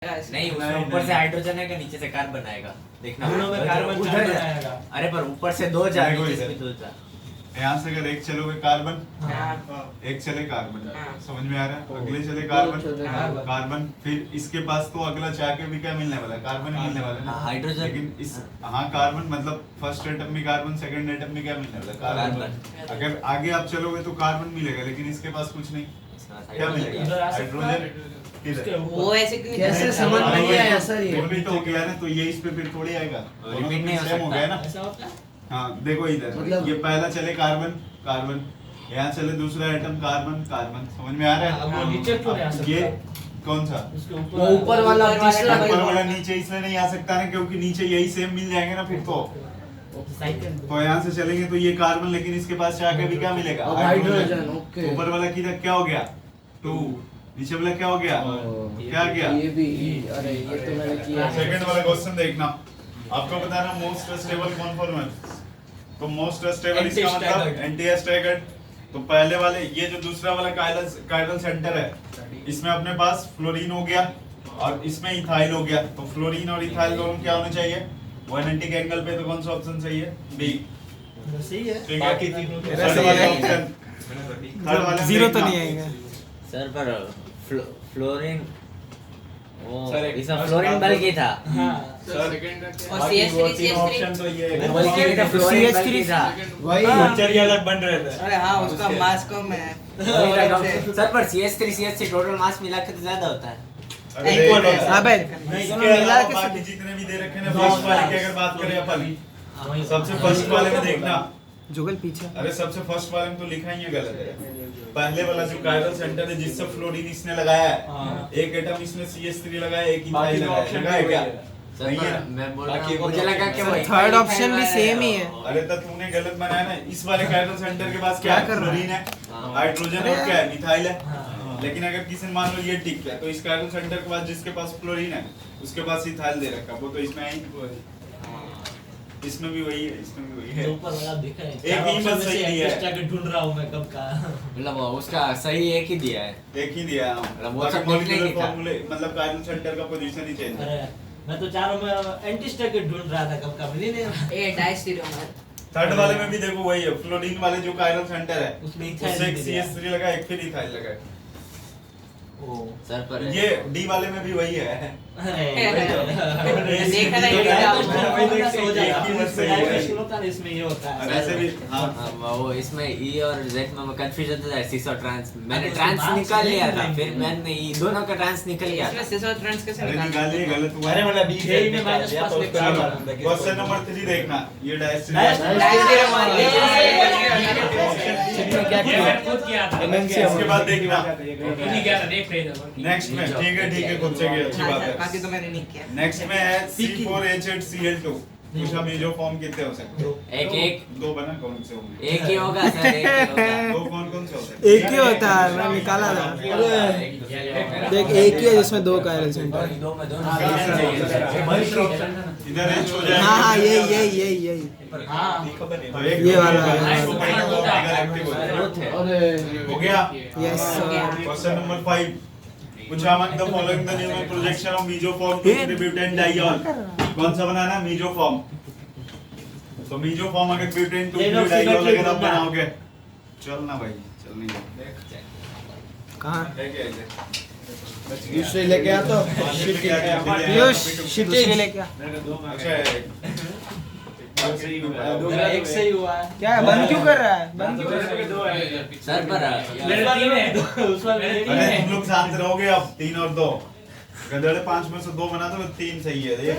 नहीं उसमें ऊपर से हाइड्रोजन है कि नीचे से कार्बन आएगा देखना। दोनों में कार्बन उधर आएगा। अरे पर ऊपर से दो जा नीचे से भी दो जा। यहाँ से अगर एक चलोगे कार्बन, एक चले कार्बन, समझ में आ रहा है? अगले चले कार्बन, कार्बन, फिर इसके पास तो अगला चाह के भी क्या मिलने वाला है? कार्बन ही मिलने वाला है ना, हाइड्रोजन। लेकिन इस कार्बन मतलब फर्स्ट एटम में कार्बन, सेकंड एटम में क्या मिलने वाला है? कार्बन। अगर आगे आप चलोगे तो कार्बन मिलेगा, लेकिन इसके पास कुछ नहीं, क्या मिलेगा? हाइड्रोजन। वो ऐसे कैसे समझ नहीं आया सर ये? रिपीट हो गया ना, तो ये इस पे फिर थोड़ी आएगा, रिपीट नहीं हो सेम हो गया ना। ऐसा होता है? हाँ देखो इधर मतलब ये पहला चले कार्बन, कार्बन, यहाँ चले दूसरा एटम कार्बन, कार्बन, समझ में आ रहा है? अब वो नीचे क्यों नहीं आ सकता? ये कौन सा? उसके वो ऊपर वाला तीसरा ऊपर वाला नीचे इसलिए नहीं आ सकता ना, क्योंकि नीचे यही सेम मिल जाएंगे ना फिर साइकिल तो यहाँ से चलेंगे तो ये कार्बन, लेकिन इसके पास से आके भी क्या मिलेगा? अब हाइड्रोजन। ओके, ऊपर वाला किधर क्या हो गया? 2, नीचे वाला क्या हो गया? क्या गया? ये भी अरे ये तो मैंने किया है। सेकंड वाला क्वेश्चन देखना, आपको बताना मोस्ट स्टेबल कॉन्फॉर्मेंस। तो मोस्ट स्टेबल इसका मतलब एंटी स्टैगर्ड। तो पहले वाले ये जो दूसरा वाला कायरल सेंटर है, इसमें अपने पास फ्लोरीन हो गया और इसमें इथाइल हो गया। तो फ्लोरीन और इथाइल दोनों क्या होने चाहिए? 180 के एंगल पे। तो कौन सा ऑप्शन सही है? बी। सही है। ठीक है, बाकी तीनों के थर्ड वाला ऑप्शन, थर्ड वाला जीरो तो देखना। नहीं आएगा सर पर फ्लोरीन वो सर, इसमें फ्लोरीन बल्कि था। हाँ और बाकी वो तीन ऑप्शन तो ये है। बल्कि नहीं था, फ्लोरीन बल्कि था। वही मच्छर अलग बन रहे थे। अरे हाँ उसका मास कम है। सर पर CH3 CH3 टोटल मास मिला के तो ज्यादा होता है। अरे इक्वल देखो, है। अबे इसके मिला अलावा के बाकी जितने भी दे रखे हैं ना, फर्स्ट वाले की अगर बात करें अपन, सबसे फर्स्ट वाले में देखना। जुगल पीछे अरे सबसे फर्स्ट वाले में तो लिखा ही है गलत है। पहले वाला जो कायरल सेंटर है जिससे फ्लोरीन इसने लगाया है, एक एटम इसने CH3 लगाया, एक इथाइल लगाया क्या? सर नहीं है पर ना? मैं बोल रहा हूँ मुझे लगा कि वो थर्ड ऑप्शन भी सेम ही है। अरे तो तूने गलत बनाया ना। इस वाले कायरल सेंटर के पास क्या है? क्या कर रहा है? फ्लोरीन है, हाइड्रोजन और क्या है? मिथाइल है। लेकिन अगर किसी ने मान लो ये टिक है, तो इस कायरल सेंटर के पास जिसके पास फ्लोरीन है उसके पास इथाइल दे रखा, वो तो इसमें है ही। इसमें भी वही है, इसमें भी वही है। जो ऊपर वाला दिखा है। एक ही बस सही है। एक्स्ट्रा के ढूंढ रहा हूँ मैं कब का। मतलब उसका सही एक ही दिया है। एक ही दिया है। मतलब वो बाकी सब मॉलिक्यूलर नहीं था। फॉर्मूले मतलब कायरल सेंटर का पोजीशन ही चेंज है। अरे मैं तो चारों में एंटी स्टैक ढूंढ रहा था कब का, मिली नहीं। ए डाइस्टीरियम थर्ड वाले में भी देखो वही है, फ्लोरीन वाले जो कायरल सेंटर है उसमें उससे इथाइल एक CH3 लगा, एक फिर इथाइल लगा। सर पर ये डी वाले में भी वही है। देखा नहीं इसमें ये होता है। वैसे भी हाँ, वो इसमें E और Z में कंफ्यूजन था, सिस और ट्रांस। मैंने ट्रांस निकाल लिया था, फिर मैंने E दोनों का ट्रांस निकल गया था। इसमें सिस और ट्रांस कैसे अरे निकालते निकालिए, हैं? गलत हुआ। अरे मतलब बी जेई में माइनस पास लेकर आ रहा हूं। क्वेश्चन नंबर 3 देखना, ये डाइस्टीरियम वाले खुद किया था। इसके बाद देखना नहीं किया था, देख रहे थे। नेक्स्ट में। ठीक है खुद से की अच्छी बात है। बाकी तो मैंने नहीं किया। नेक्स्ट में है C4H8Cl2। पूछा मेजो फॉर्म कितने हो सकते हैं? एक दो बना, कौन से होंगे? एक ही होगा सर, एक ही होगा। दो कौन से होते हैं? एक ही होता है, मैं निकाला था। देख एक ही है जिसमें दो कायरल सेंटर। दो में दोनों इधर H हो जाएगा। हाँ यही तो एक ये वाला है। एक्टिव हो जाएगा। हो गया? यस क्वेश्चन नंबर 5 पूछा among the following the name of projection of mesoform to the butane diol। कौन सा बनाना है? mesoform। तो mesoform अगर butane to diol अगर आप बनाओगे, चल ना भाई, चल नहीं है। कहाँ है क्या इधर? दूसरे लेके आ तो पीयूष शिटे लेके आ। अच्छा एक से ही हुआ है। क्या है, बंद क्यों कर रहा है? बंद क्यों कर रहा है? सर पर मेरे तीन है, उस वाले मेरे तीन अरे है। तुम लोग शांत रहोगे अब। 3 और 2 गधेड़े 5 में से 2 बना दो, 3 सही है। देख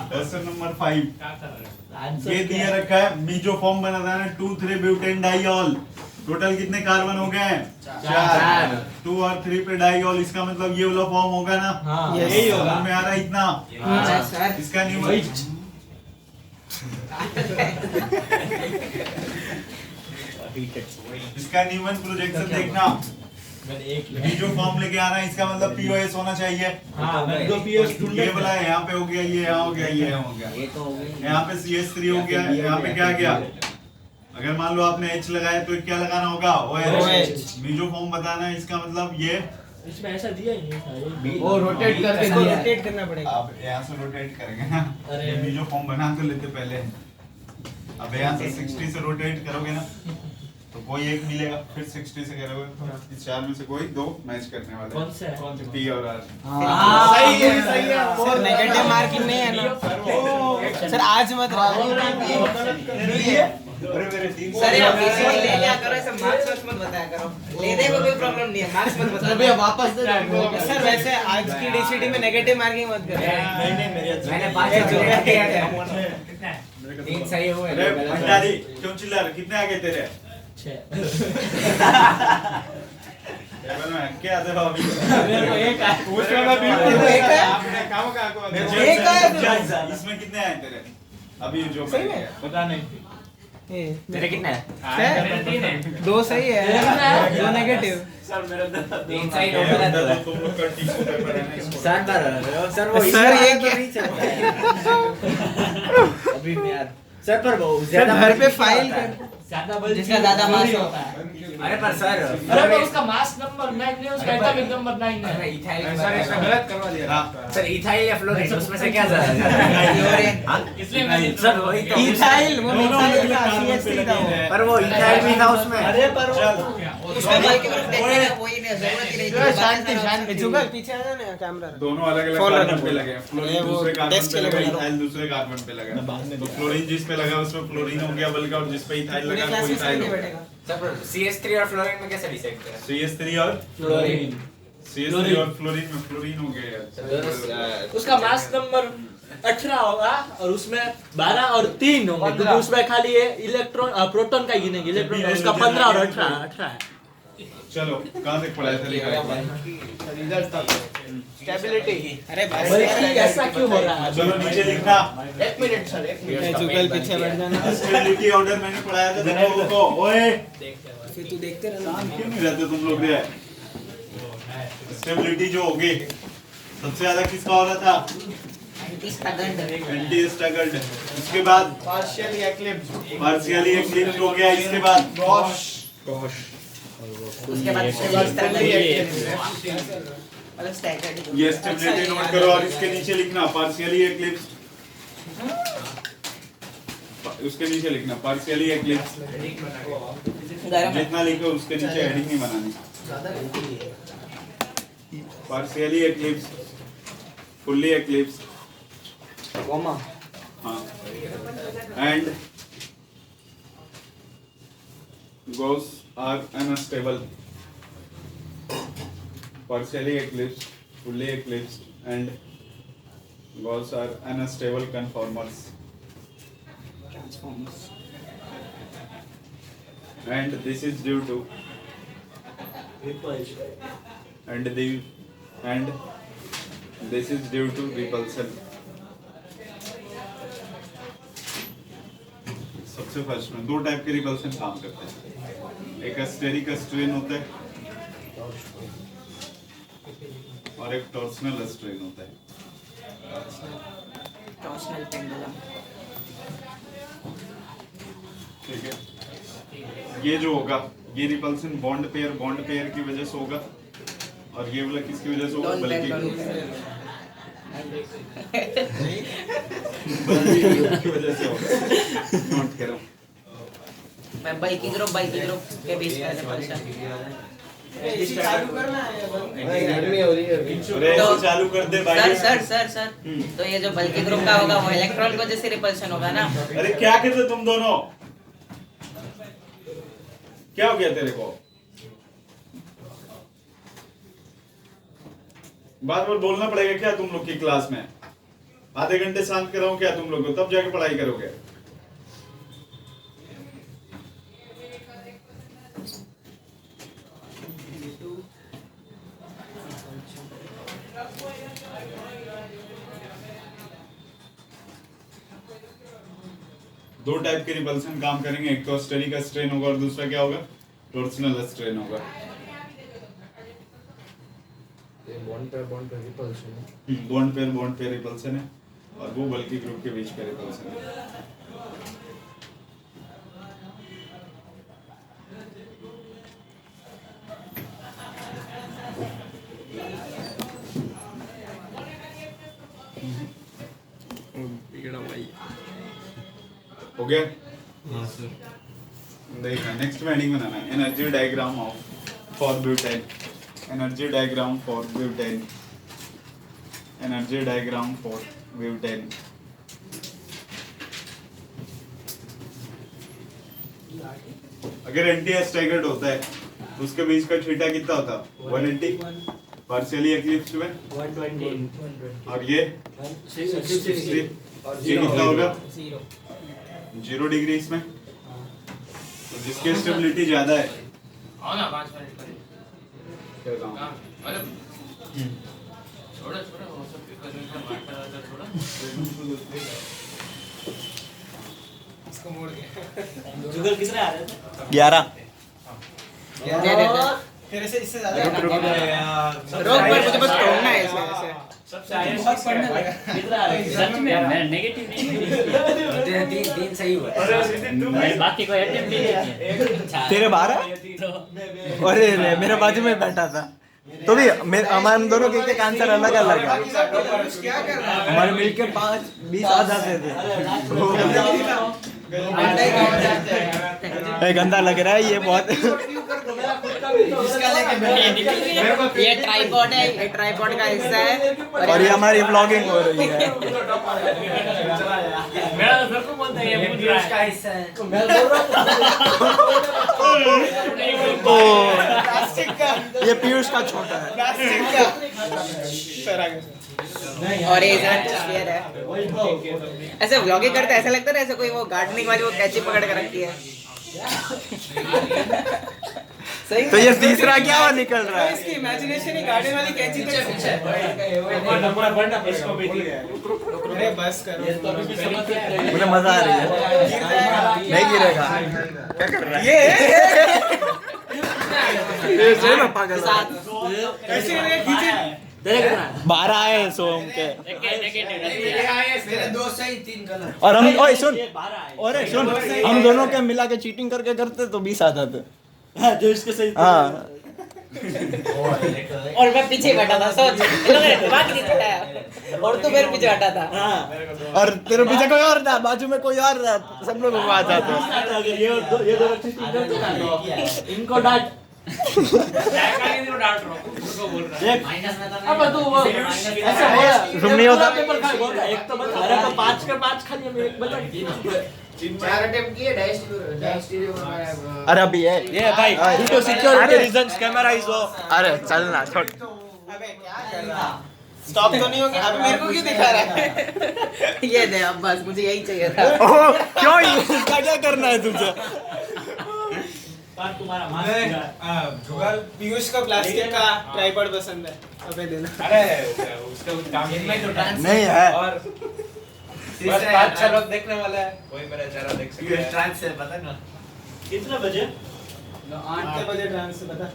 क्वेश्चन नंबर 5 ये दिया रखा है, मीजोफॉर्म बनाना है 2,3 ब्यूटेन डाइऑल। टोटल कितने कार्बन हो गए? 4। 2 और 3 पे डाइऑल, इसका मतलब ये वाला फॉर्म होगा ना? हाँ, Yes. यही होगा। में आ रहा है इतना। हाँ, सर। इसका न्यूमन इसका न्यूमन प्रोजेक्शन देखना। मैंने एक लिया। ये जो फॉर्म लेके आ रहा है इसका मतलब पीओएस होना चाहिए। हाँ, मैंने दो पीएस ढूंढे। ये वाला है, यहाँ पे हो गया, ये यहाँ हो गया, ये यहाँ हो गया, ये तो हो गई। यहाँ पे CH3 हो गया, यहाँ पे क्या गया? अगर मान लो आपने H लगाया तो क्या लगाना होगा OH। मीजोफॉर्म बताना है, इसका मतलब ये इसमें ऐसा दिया ही नहीं था ये। वो रोटेट करके इसको दिया है। रोटेट करना पड़ेगा। आप यहाँ से रोटेट करेंगे ना, अरे। ये मीजोफॉर्म बना तो लेते पहले। अब यहाँ से 60 से रोटेट करोगे ना तो कोई एक मिलेगा, फिर 60 से करोगे, इस चार में से कोई दो मैच करने वाले कौन सा है? P और R। सही है सर नेगेटिव मार्किंग नहीं है ना सर, आज मत सर ये ऑफिशियल ले लिया करो, ऐसे मार्क्स मत बताया करो। लेने में कोई प्रॉब्लम नहीं है, मार्क्स मत चलो बताओ। भैया वापस दे दो। सर वैसे आज की डीसीटी में नेगेटिव मार्किंग मत करो। मैंने 5 जोड़ा किया था। 3 सही हुए, अरे 2 गलत हुए। भंडारी क्यों चिल्ला रहे, कितने आगे तेरे? 6 क्या दे अभी? मेरे को एक आया। एक है इसमें कितने आए तेरे अभी जो सही में? पता नहीं। तेरे कितने हैं? 2 सही है, 2 नेगेटिव। 3 सही, 2 गलत हुए। तुम लोग का टिश्यू पेपर है ना, इसको सर वो सर, ये तो नहीं चल अभी मैं यार सर पर वो सर ज्यादा घर पे marking फाइल होता है। कर। ज्यादा बल जिसका ज्यादा मार्क्स होता है। अरे पर सर अरे पर उसका मास नंबर 9 नहीं, उसका एटॉमिक नंबर 9 अरे है। इथाइल सर इसमें गलत करवा दिया। हाँ। सर इथाइल या फ्लोरीन उसमें से क्या ज्यादा हाँ? इसलिए मैं सर वही तो इथाइल वो दोनों मिथाइल अलग का अलग CH3 था वो। पर वो इथाइल भी था उसमें। अरे पर उसमें बल की तरफ देखने का कोई नहीं, जरूरत ही नहीं थी। शांति शांति जुगल पीछे आ जा ना कैमरा। दोनों अलग अलग Follow कार्बन रखो। पे लगे हैं। ये फ्लोरीन वो दूसरे कार्बन test पे के लिए लगा, बना रहा इथाइल दूसरे कार्बन पे लगा। तो फ्लोरीन जिस पे लगा उसमें फ्लोरीन हो गया बल्कि, और जिस पे इथाइल पूरे लगा वो क्लास में इथाइल नहीं हो गया। बैठेगा। सर पर CH3 और फ्लोरीन में कैसे डिसाइड किया? CH3 और फ्लोरीन। CH3 और फ्लोरीन में फ्लोरीन हो गया यार। उसका मास नंबर 18 होगा और उसमें 12 और 3 होंगे, क्योंकि उसमें खाली ये इलेक्ट्रॉन प्रोटॉन का गिनेंगे, इलेक्ट्रॉन का उसका 15 और 18 है। चलो कहाँ तक पढ़ाया था लिखा है? स्टेबिलिटी। अरे बस बल्कि ऐसा क्यों हो रहा है? चलो नीचे लिखना। 1 मिनट सर, 1 मिनट। जुगल पीछे बैठ जाना। स्टेबिलिटी ऑर्डर मैंने पढ़ाया था तुम लोगों को। ओए फिर तू देखते रहना। शांत क्यों नहीं रहते तुम लोग रे? स्टेबिलिटी जो होगी सबसे ज्यादा किसका हो रहा था? Anti staggered. उसके बाद पार्शियली एक्लिप्स। पार्शियली एक्लिप्स हो गया। इसके बाद गॉश। उसके बाद ये स्टेबिलिटी नोट करो और इसके नीचे लिखना पार्शियली एक्लिप्स। उसके नीचे लिखना पार्शियली एक्लिप्स। जितना लिखो उसके नीचे हेडिंग नहीं बनानी। पार्शियली एक्लिप्स, फुल्ली एक्लिप्स, हाँ, and gauss are unstable. Partially eclipsed, fully eclipsed, and gauss are unstable conformers. And this is due to and this is due to repulsion. सबसे first में 2 type के repulsion काम करते हैं। एक steric strain होता है और एक टॉर्सनल स्ट्रेन होता है। ठीक है, ये जो होगा ये रिपल्सन बॉन्ड पेयर की वजह से होगा, और ये वाला किसकी वजह से होगा? बल्कि की वजह से होगा। नोट करो। मैं बल्कि ग्रुप के बीच में रिपल्शन। चालू करना है। गर्मी हो रही है अभी। अरे ऐसे चालू कर दे भाई। सर तो ये जो बल्कि ग्रुप का होगा वो इलेक्ट्रॉन को जैसे रिपल्शन होगा ना। अरे क्या करते तुम दोनों? क्या हो गया तेरे को? बार बार बोलना पड़ेगा क्या तुम लोग की क्लास में? आधे घंटे शांत कराऊं क्या तुम लोग को, तब जाके पढ़ाई करोगे? दो टाइप के रिपल्सन काम करेंगे, एक तो स्टेरिक स्ट्रेन होगा और दूसरा क्या होगा? टॉर्सनल स्ट्रेन होगा। बॉन्ड पे रिपल्शन है। बॉन्ड पे रिपल्सन है और वो बल्कि ग्रुप के बीच पे रिपल्सन है। हो गया? देखना नेक्स्ट में हेडिंग बनाना है energy diagram of for butane, energy diagram for butane, energy diagram for butane. अगर एनटीएस स्टैगर्ड होता है तो उसके बीच का थीटा कितना होता? 180 पार्शियली एक्लिप्स में 120 और ये 60 ये कितना होगा? 0 डिग्री इसमें। तो जिसकी स्टेबिलिटी ज्यादा है आओ ना 5 मिनट करें क्या काम? मतलब छोड़ा छोड़ा वो सब भी करने का मारता छोड़ा इसको मोड़ के जुगल कितने आ रहे थे? 11 दे दे फिर से इससे ज्यादा रोक पर मुझे बस तोड़ना है इसमें ऐसे सबसे आगे बहुत पढ़ने लगा। कितने आ रहे थे? सच में मैं नेगेटिव नहीं तीन सही हुआ। बाकी कोई अटेम्प्ट नहीं किया। तेरे 12? अरे रे मेरे बाजू में बैठा था तो भी हमारे दोनों के एक आंसर अलग अलग है। क्या कर रहा है हमारे मिलके 5-20 आ जाते थे। गंदा लग रहा है ये बहुत। ये ट्राइपॉड है, ये ट्राइपॉड का हिस्सा है और ये हमारी व्लॉगिंग हो रही है। मेरा तो सबको बोलता है ये पूछ रहा है। का हिस्सा है। तो ये पीयूष का छोटा है। और ये स्फीयर है। ऐसे व्लॉगिंग करते ऐसा लगता है ऐसे कोई वो गार्डनिंग वाली वो कैची पकड़ कर रखी है। सही तो ये तीसरा क्या हुआ निकल रहा है? इसकी इमेजिनेशन ही गार्डन वाली कैची तक पीछे अरे बस करो मुझे मजा आ रही है। नहीं गिरेगा। क्या कर रहा है ये सही में पागल है। ऐसे खींचे 12 आए सोम के। मेरे दो सही 3 गलत। और हम ओए सुन अरे सुन हम दोनों के मिला के चीटिंग करके करते तो 20 आ जाते। जो इसके सही हाँ और मैं पीछे बैठा था सोच दिमाग नहीं चलाया और तू मेरे पीछे बैठा था। और तेरे पीछे कोई और था, बाजू में कोई और था, सब लोगों को आ जाते। अगर ये दो अच्छी चीज करते इनको डांट को डांट रहा हूं उसको बोल रहा है माइनस में तो अब तू ऐसा बोला तुम नहीं होता पेपर खा बोल रहा एक तो बता अरे तो 5 के 5 खाली हम एक बता 4 अटेम्प्ट किए डायस्टीरियो बनाया। अरे अभी है ये भाई तो security reasons camera is of. अरे चलना छोड़। अबे क्या कर रहा स्टॉप तो नहीं होगा अब मेरे को क्यों दिखा रहा है ये दे अब बस मुझे यही चाहिए था। ओह क्यों इसका क्या करना है तुझे? तुम्हारा मास्क जुगल पीयूष को प्लास्टिक का ट्राइपॉड पसंद है। अबे देना अरे उसका कुछ काम इनमें तो डांस नहीं है। और बस 5-6 लोग देखने वाला है कोई मेरा चेहरा देख सकता है। ट्रांस से पता ना कितने बजे 8 बजे डांस से बता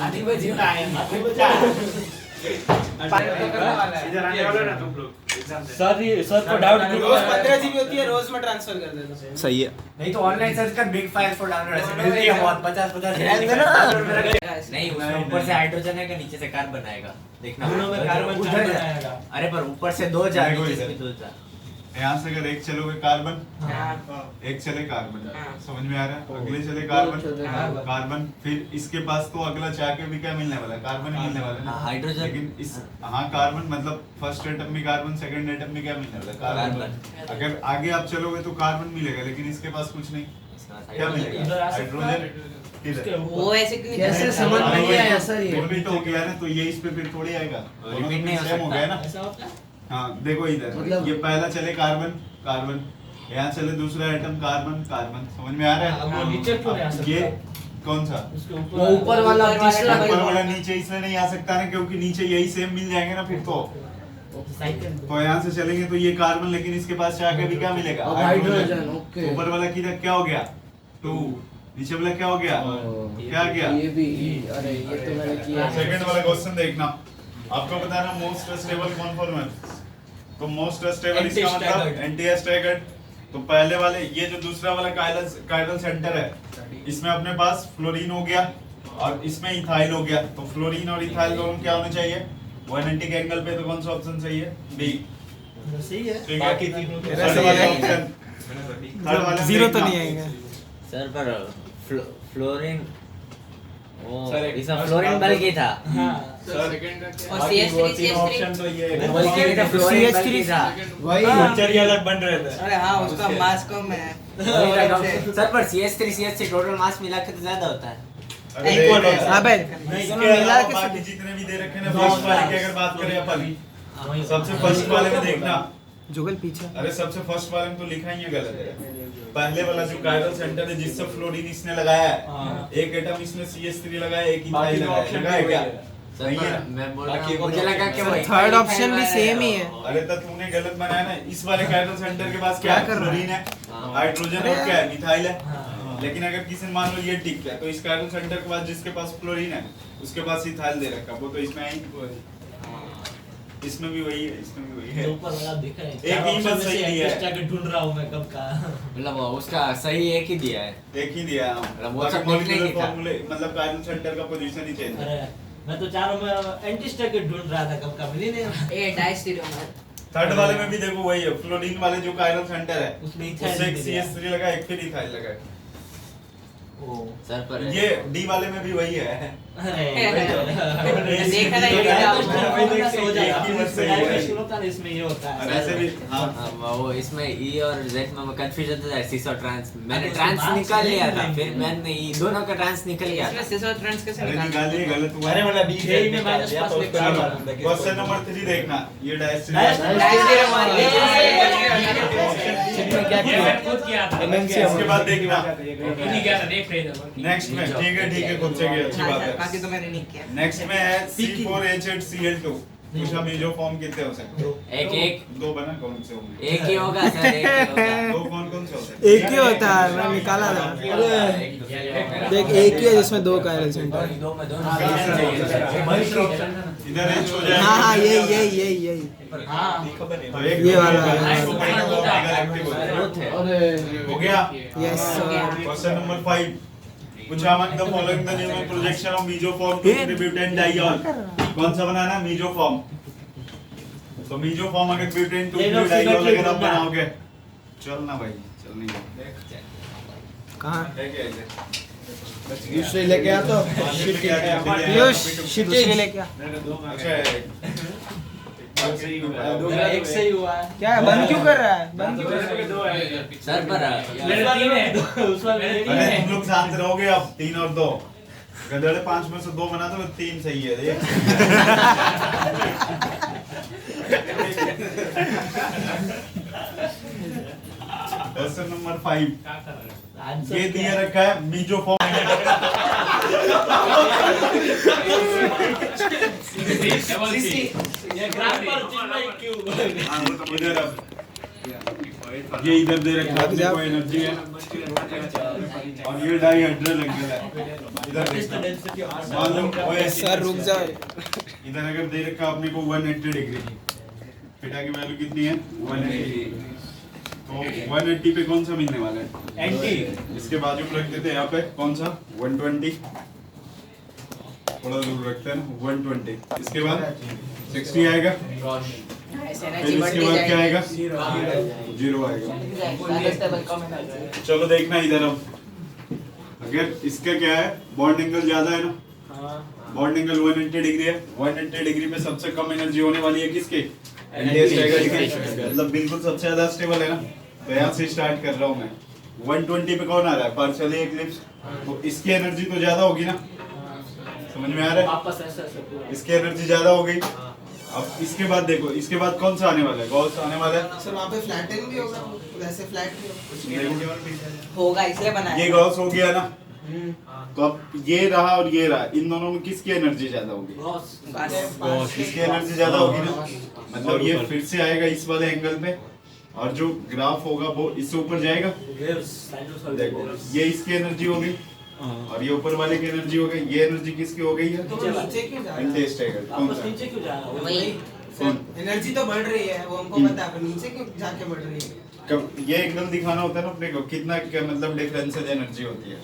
8 बजे टाइम। इधर आने वाला ना तुम लोग एग्जाम दे। सर को डाउट रोज 15 जीबी होती है, रोज में ट्रांसफर कर देता हूं। सही है। नहीं तो ऑनलाइन सर्च कर बिग फायर फॉर डाउनलोड ऐसे मिलती है बहुत 50-50 नहीं उसमें ऊपर से हाइड्रोजन है कि नीचे से कार्बन आएगा देखना। दोनों में कार्बन उधर जा। आएगा। अरे पर ऊपर से 2 जा नीचे से भी 2 जा। यहाँ से अगर एक चलोगे कार्बन, एक चले कार्बन, समझ में आ रहा है? अगले चले कार्बन, कार्बन, फिर इसके पास तो अगला चाह के भी क्या मिलने वाला है? कार्बन ही मिलने वाला है ना। हाइड्रोजन। लेकिन इस हाँ कार्बन मतलब फर्स्ट एटम में कार्बन, सेकंड एटम में क्या मिलने वाला है? कार्बन। अगर आगे आप चलोगे तो कार्बन मिलेगा, लेकिन इसके पास कुछ नहीं। क्या मिलेगा? हाइड्रोजन। इधर वो ऐसे क्यों कैसे समझ में नहीं आया सर ये? रिपीट हो गया ना, तो ये इस पे फिर थोड़ी आएगा। रिपीट नहीं हो सेम हो सकता। गया ना। ऐसा होता है हाँ देखो इधर मतलब- ये पहला चले कार्बन, कार्बन, यहाँ चले दूसरा एटम कार्बन, कार्बन, समझ में आ रहा है? वो नीचे क्यों नहीं आ सकता? ये कौन सा? उसके वो ऊपर वाला तीसरा ऊपर वाला नीचे इसलिए नहीं आ सकता ना क्योंकि नीचे यही सेम मिल जाएंगे ना फिर तो यहाँ से चलेंगे तो ये कार्बन, लेकिन इसके पास जाके भी क्या मिलेगा? हाइड्रोजन। ओके ऊपर वाला किधर क्या हो गया? 2, नीचे वाला क्या हो गया? क्या गया? ये भी अरे ये तो मैंने किया है। सेकंड वाला क्वेश्चन देखना, आपको बताना मोस्ट स्टेबल कौन है? तो मोस्ट स्टेबल इसका मतलब एंटी स्टैगर्ड। तो पहले वाले ये जो दूसरा वाला कायरल सेंटर है, इसमें अपने पास फ्लोरीन हो गया और इसमें इथाइल हो गया। तो फ्लोरीन और इथाइल दोनों क्या होने चाहिए? 180 के एंगल पे। तो कौन सा ऑप्शन सही है? बी। सही है। ठीक बाकी है। तीनों थर्ड वाला ऑप्शन थर्ड वाले में जीरो तो देखना। नहीं आएगा। सर पर फ्लोरीन वो सर, एक इसमें फ्लोरीन बल की था सर सेकंड का क्या और बाकी वो CS3 तीन ऑप्शन तो ये है। बल की था फ्लोरीन बल की था वही पिक्चर अलग बन रहे थे। अरे हाँ उसका मास कम है। सर पर CS3 टोटल मास मिला के तो ज्यादा होता है अरे Equal देखो, है। अबे इसके दोनों मिला अलावा के बाकी जितने भी दे रखे हैं ना फर्स्ट वाले की अगर बात करें अपन सबसे फर्स्ट वाले में देखना जुगल पीछे। अरे सबसे फर्स्ट वाले में तो लिखा ही है गलत है पहले वाला जो कायरल सेंटर है जिससे फ्लोरीन इसने लगाया है एक एटम इसने CS3 लगाया एक इथाइल लगाया क्या सर नहीं पर है मैं बोल रहा हूँ मुझे लगा कि वो थर्ड ऑप्शन भी सेम ही है। अरे तो तूने गलत बनाया ना इस वाले कायरल सेंटर के पास क्या क्या है कर रहा है? फ्लोरीन है हाइड्रोजन और क्या है मिथाइल है लेकिन अगर किसी ने मान लो ये टिक किया तो इस कायरल सेंटर के पास जिसके पास फ्लोरीन है उसके पास इथाइल दे रखा वो तो इसमें आई इसमें भी वही है इसमें भी वही है ऊपर वाला दिखा है एक ही बस सही दिया है। जाके ढूंढ रहा हूं मैं कब का मतलब उसका सही एक ही दिया है एक ही दिया मतलब वो बाकी सब देखने मॉलिक्यूलर ही था। फॉर्मूले मतलब कायरल सेंटर का पोजीशन ही चेंज है अरे मैं तो चारों में एंटी स्टैक ढूंढ रहा था कब का मिली नहीं ये डाइस्टेरियोमर। थर्ड वाले में भी देखो वही है फ्लोरीन वाले जो कायरल सेंटर है उसमें इथाइल उससे एक भी दिया। CS3 लगा एक फिर इथाइल लगा ओ सर पर ये डी वाले में भी वही है अरे देखा ना ये इसमें ये होता और है ऐसे भी हाँ वो इसमें ई और जेड में कंफ्यूजन था सिस और ट्रांस मैंने अरे ट्रांस उसमें निकाल लिया था बात फिर मैंने ई दोनों का ट्रांस निकल गया इसमें था सिस और ट्रांस कैसे अरे निकालना निकाल लिए गलत हुआ अरे मतलब जेई में माइनस पास लिख रहा था। क्वेश्चन नंबर 3 देखना ये डाइस्टेरियोमर इसमें क्या ये मैं खुद किया था MNC इसके बाद देखना नहीं किया था देख रहे थे नेक्स्ट में ठीक है खुद से की अच्छी बात है बाकी तो मैंने नहीं किया। नेक्स्ट में है C4H8Cl2 पूछा मेजो फॉर्म कितने हो सकते हैं एक एक दो बना कौन से होंगे एक ही होगा सर एक ही होगा दो कौन से होते हैं एक ही होता है मैं निकाला था। देख एक ही है जिसमें दो कायरल सेंटर। दो में दोनों इधर H हो जाएगा हाँ हाँ यही तो एक ये वाला है। हो गया यस क्वेश्चन नंबर 5 पूछा among the following the name of projection of mesoform to butane diol कौन सा बनाना mesoform तो mesoform अगर butane to diol अगर आप बनाओगे चल ना भाई चल नहीं कहाँ है क्या इधर दूसरे लेके आ तो पीयूष दूसरे लेके आ। अच्छा एक सही हुआ है क्या है बंद क्यों कर रहा है बंद क्यों कर रहा है? सर पर मेरे तीन है उस वाले में अरे तुम लोग शांत रहोगे अब 3 और 2 गधेड़े 5 में से 2 बना दो 3 सही है देख क्वेश्चन नंबर 5 ये दिया रखा है मीजोफॉर्म ये ग्राफ पर चिन्ह क्यों इधर अब ये इधर दे रखा है अपने को एनर्जी है और ये डाइहाइड्रल एंगल है इधर देखना मान लो ओए सर रुक जा। इधर अगर दे रखा आपने को 180 डिग्री थीटा की वैल्यू कितनी है 180 तो 180 पे कौन सा मिलने वाला है एंटी इसके बाजू में रख देते हैं यहाँ पे कौन सा 120 थोड़ा दूर रखते हैं ना 120 इसके बाद 60 आएगा ऐसे फिर एनर्जी इसके बढ़ती बाद क्या आएगा जाएगी। 0 आएगा डाइस्टेबल कम एनर्जी। चलो देखना इधर अब अगर इसका क्या है बॉन्ड एंगल ज्यादा है ना बॉन्ड एंगल 180 डिग्री है 180 डिग्री पे सबसे कम एनर्जी होने वाली है किसके मतलब बिल्कुल सबसे ज्यादा स्टेबल है ना तो यहाँ से स्टार्ट कर रहा हूँ मैं 120 पे कौन आ रहा है पार्शियली एक्लिप्स तो इसकी एनर्जी तो ज्यादा होगी ना समझ में आ रहा है वापस ऐसा ऐसा इसकी एनर्जी ज्यादा हो गई अब इसके बाद देखो इसके बाद कौन सा आने वाला है गॉस आने वाला है सर वहाँ पे फ्लैटन भी होगा वैसे फ्लैट भी होगा। होगा इसलिए बनाया। ये गॉस हो गया ना तो अब ये रहा और ये रहा इन दोनों में किसकी एनर्जी ज्यादा होगी बस इसकी एनर्जी ज्यादा होगी ना मतलब ये फिर से आएगा इस वाले एंगल पे और जो ग्राफ होगा वो इससे ऊपर जाएगा देखो ये इसकी एनर्जी होगी और ये ऊपर वाले की एनर्जी हो गई ये एनर्जी किसकी हो गई है तो वो नीचे क्यों जा रहा है? इंटेस्टाइगल कौन वापस सा नीचे क्यों जा रहा है वही कौन एनर्जी तो बढ़ रही है वो हमको पता है पर नीचे क्यों जाके बढ़ रही है? कब ये एंगल दिखाना होता है ना अपने को कितना क्या मतलब डिफरेंस एनर्जी होती है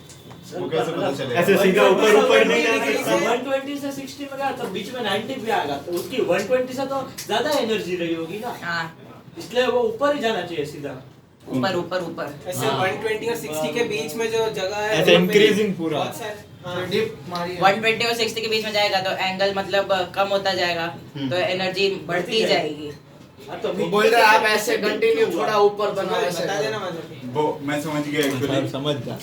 वो कैसे पता चलेगा ऐसे सीधा ऊपर नहीं जा सकता 120 से 60 में गया तो बीच में 90 पे आ गया तो उसकी 120 से तो ज्यादा एनर्जी रही होगी ना हाँ इसलिए वो ऊपर ही जाना चाहिए सीधा ऊपर ऊपर ऊपर ऐसे 120 और 60 के बीच में जो जगह है ऐसे increasing पूरा। बहुत सारे हाँ। डिप मारी 120 और 60 के बीच में जाएगा तो एंगल मतलब कम होता जाएगा तो एनर्जी बढ़ती जाएगी। तो बोल रहे आप ऐसे कंटिन्यू थोड़ा ऊपर बनाओ ऐसे बता देना मुझे। वो मैं समझ गया एक्चुअली। समझ जा।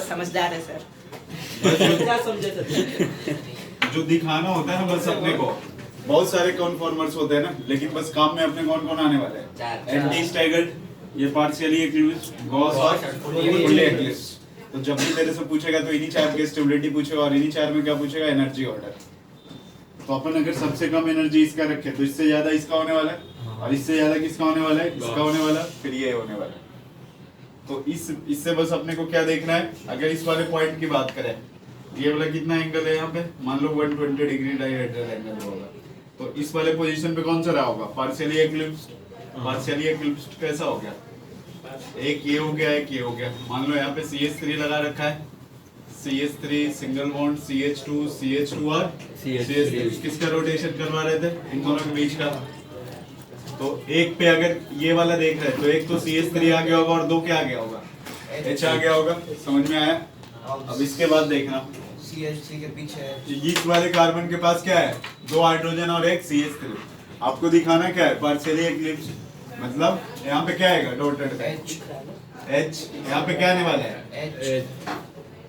समझदार है सर। क्या समझे सर? जो दिखाना होता है ना बस अपने को, बहुत सारे कॉन्फॉर्मर्स होते हैं ना, लेकिन बस काम में अपने कौन कौन आने वाले हैं? एंटी स्टैगर्ड, ये पार्शियली एक्लिप्स्ड, गॉस और फुल्ली एक्लिप्स्ड। तो जब भी तेरे से पूछेगा तो इन्हीं चार की स्टेबिलिटी पूछेगा और इन्हीं चार में क्या पूछेगा? Energy order. तो अपन अगर सबसे कम एनर्जी इसका रखे तो इससे ज्यादा इसका होने वाला है, और इससे ज्यादा किसका होने वाला है? इसका होने वाला, फिर ये होने वाला है। तो इससे बस अपने को क्या देखना है? अगर इस वाले पॉइंट की बात करें, ये वाला कितना एंगल है यहाँ पे? मान लो 120 डिग्री डायहेड्रल एंगल होगा, तो इस वाले पोजीशन पे कौन सा रहा होगा? पार्शियली एक्लिप्स्ड। पार्शियली एक्लिप्स्ड कैसा हो गया? एक ये हो गया, एक ये हो गया। मान लो यहाँ पे CH3 लगा रखा है, CH3 single bond, CH2 CH2 और CH3। किसका रोटेशन करवा रहे थे? इन दोनों के बीच का। तो एक पे अगर ये वाला देख रहे हैं तो एक तो CH3 आ गया होगा और दो क्या आ गया होगा? H आ गया होगा। समझ में आया? अब इसके बाद देखना, CH3 के पीछे इस वाले कार्बन के पास क्या है? दो हाइड्रोजन और एक CH3। आपको दिखाना क्या है? पार्शियली एक्लिप्स्ड, मतलब यहाँ पे क्या आएगा? डॉटेड पे H। यहाँ पे क्या आने वाला है?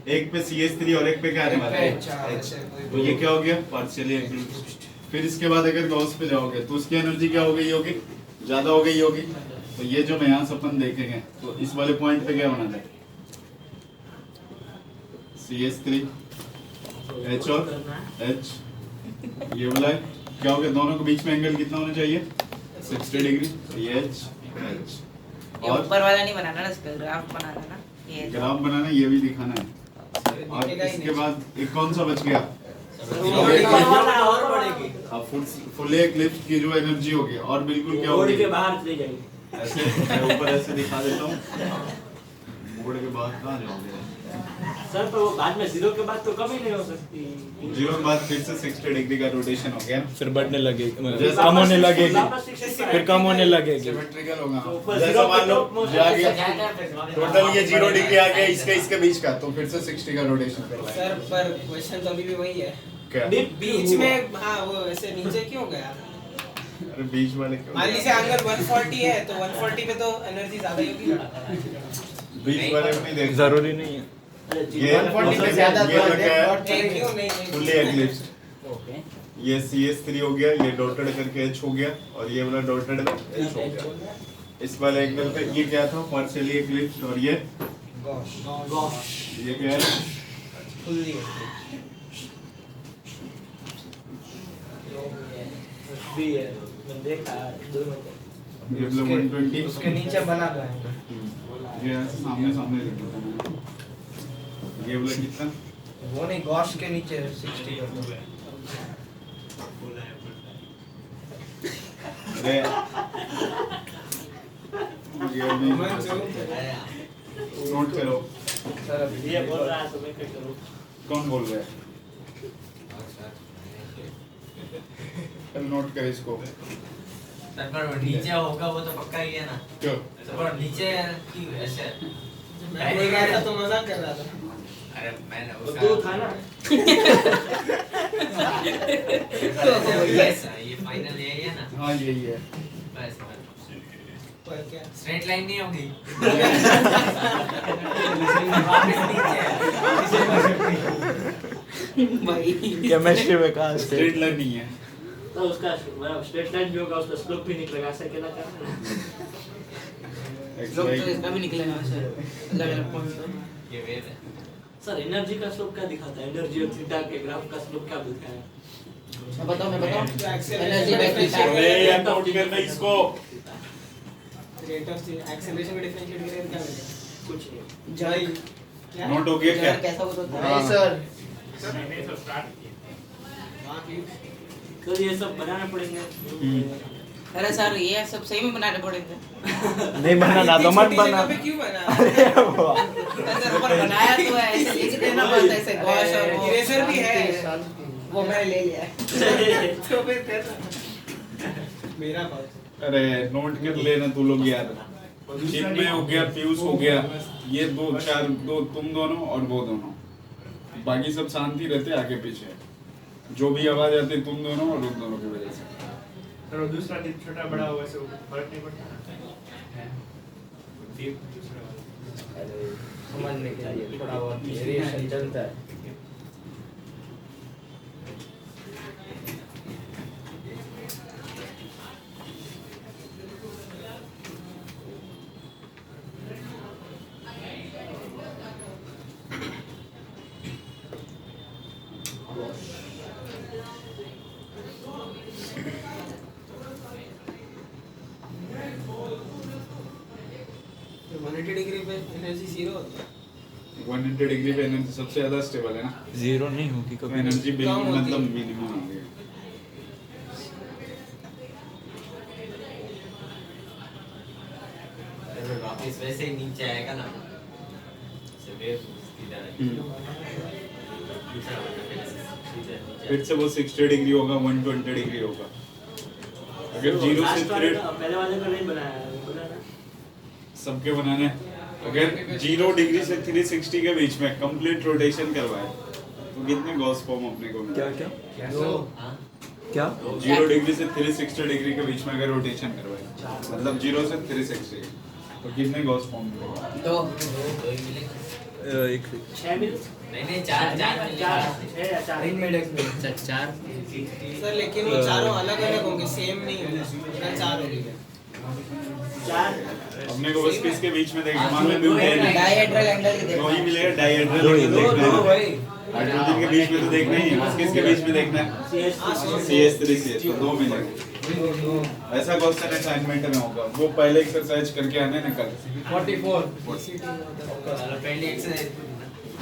एक पे CH3 और एक पे क्या आने वाला है? H। तो ये क्या हो गया? पार्शियली एक्लिप्स्ड। फिर इसके बाद अगर गॉस पे जाओगे तो उसकी एनर्जी क्या हो गई होगी? ज्यादा हो गई होगी। तो ये जो यहाँ से अपन देखेंगे तो इस वाले पॉइंट पे क्या होना है? CH3 H और H, ये वाला है। क्या हो गया? दोनों के बीच में एंगल कितना होना चाहिए? 60 डिग्री। ये H ये ऊपर वाला नहीं बनाना ना, इसका ग्राफ बनाना ना। ये ग्राफ बनाना, ये भी दिखाना है। और इसके बाद एक कौन सा बच गया? और बढ़ेगी। अब फुल्ली एक्लिप्स की जो एनर्जी होगी और बिल्कुल क्या होगी? के बाहर चली जाएगी। ऐसे मैं ऊपर ऐसे दिखा देता हूँ। बोर्ड के बाद कहाँ जाओगे? सर तो वो बाद में 0 के बाद तो कभी नहीं हो सकती। 0 के बाद फिर से 60 डिग्री का रोटेशन हो गया। फिर बढ़ने लगेगी, जैसा कम होने लगेगी, वापस 65 फिर कम होने लगेगी। सिमेट्रिकल होगा। तो ऊपर जैसा 0 मान लो पे ये आ गया टोटल, ये 0 डिग्री आ गया इसके बीच का, तो फिर से 60 का रोटेशन करवाएं। सर पर क्वेश्चन तो अभी भी वही है। क्या? बीच में हाँ वो ऐसे नीचे क्यों गया? अरे बीच वाले क्यों? मान लीजिए एंगल 140 है तो 140 पे तो एनर्जी ज्यादा ही होगी। बीच वाले को नहीं देख। जरूरी नहीं है। ये 140 पे ज्यादा ये लगा है क्यों नहीं? फुल्ली एक्लिप्स्ड। ये CH3 हो गया, ये डॉटेड करके H हो गया, और ये वाला डॉटेड H हो गया। इस वाले एंगल पे ये क्या था? पार्शियली एक्लिप्स्ड। और ये क्या है? फुल्ली भी है, मैंने देखा दोनों को। ये वाला 120 उसके नीचे बना दो ये ऐसे सामने सामने रख देता हूं। ये वाला कितना? वो नहीं, गॉश के नीचे 60 कर दो। अरे ये नहीं नोट करो। सर अभी ये बोल रहा है तो मैं क्या करूं? कौन बोल रहा है? नोट कर इसको। सर पर नीचे होगा वो तो पक्का ही है ना। क्यों? सर पर नीचे की ऐसे मैं बोल रहा था तो मजाक कर रहा था। अरे मैंने तो उसका तू था ना। ये फाइनल यही है ना। हाँ यही है। बस पर क्या? स्ट्रेट लाइन नहीं होगी। भाई केमिस्ट्री में कहा स्ट्रेट लाइन नहीं है। तो उसका स्ट्रेट लाइन भी होगा, उसका स्लोप भी निकलेगा, ऐसा क्या करना है? लोग तो इसका भी निकलेगा वैसे अलग अलग पॉइंट पे। ये वेव है। सर एनर्जी का स्लोप क्या दिखाता है? एनर्जी और थीटा के ग्राफ का स्लोप क्या दिखाया है? मैं बताऊं Acceleration एनर्जी differentiate अरे यार नोट करना इसको। रेट ऑफ एक्सेलरेशन को डिफरेंशिएट करें क्या मिलेगा? कुछ नहीं। जाई क्या? नोट हो गया क्या? कैसा होता है? नहीं सर तो ये सब बनाने पड़ेंगे। अरे सर ये सब सही में बनाने पड़ेंगे। नहीं बनाना तो मत छोटी बना। जगह पे क्यों बना? सर पर बनाया तो है, ऐसे लिख देना बस ऐसे गॉश और वो इरेजर भी है। वो मैंने ले लिया है। तो फिर कैसा? मेरा पास अरे नोट कर लेना तू लोग यार। चिन्मय हो गया, पीयूष हो गया, ये दो चार, दो तुम दोनों और वो दोनों, बाकी सब शांति रहते आगे पीछे। जो भी आवाज आती तुम दोनों और उन दोनों की वजह से। सर दूसरा दिन छोटा बड़ा हुआ से फर्क नहीं पड़ता। समझने के लिए थोड़ा बहुत वेरिएशन चलता है। डिग्री पे एनर्जी 0 होती है। 180 डिग्री पे एनर्जी सबसे ज्यादा स्टेबल है ना, 0 नहीं होगी कभी। एनर्जी बिल्कुल कम होती मतलब है। मिनिमम होगी। अरे वापस वैसे ही नीचे आएगा ना, वेव सीधा फिर से वो 60 डिग्री होगा, 120 डिग्री होगा। अगर जीरो से पहले वाले को नहीं बनाया सबके बनाने, अगर 0 डिग्री से 360 के बीच में कंप्लीट रोटेशन करवाए तो कितने गॉस फॉर्म अपने को मिले? क्या क्या 0 डिग्री से 360 डिग्री के बीच में अगर रोटेशन करवाए, मतलब 0 से 360 तो कितने गॉस फॉर्म मिलेगा? दो एक 6 मिनट नहीं चार चार सर लेकिन वो चारों अलग अलग होंगे, सेम नहीं होंगे। ना 4 होंगे। अपने को बस किसके बीच में देखना, मान लो डायहेड्रल एंगल के दो ही मिलेगा, डायहेड्रल एंगल देखना है। हाइड्रोजन के बीच में तो देखना ही है, बस किसके बीच में देखना है? CH3 तो दो मिलेंगे। ऐसा क्वेश्चन असाइनमेंट में होगा, वो पहले एक्सरसाइज करके आने ना कल। 44 पहले एक्सरसाइज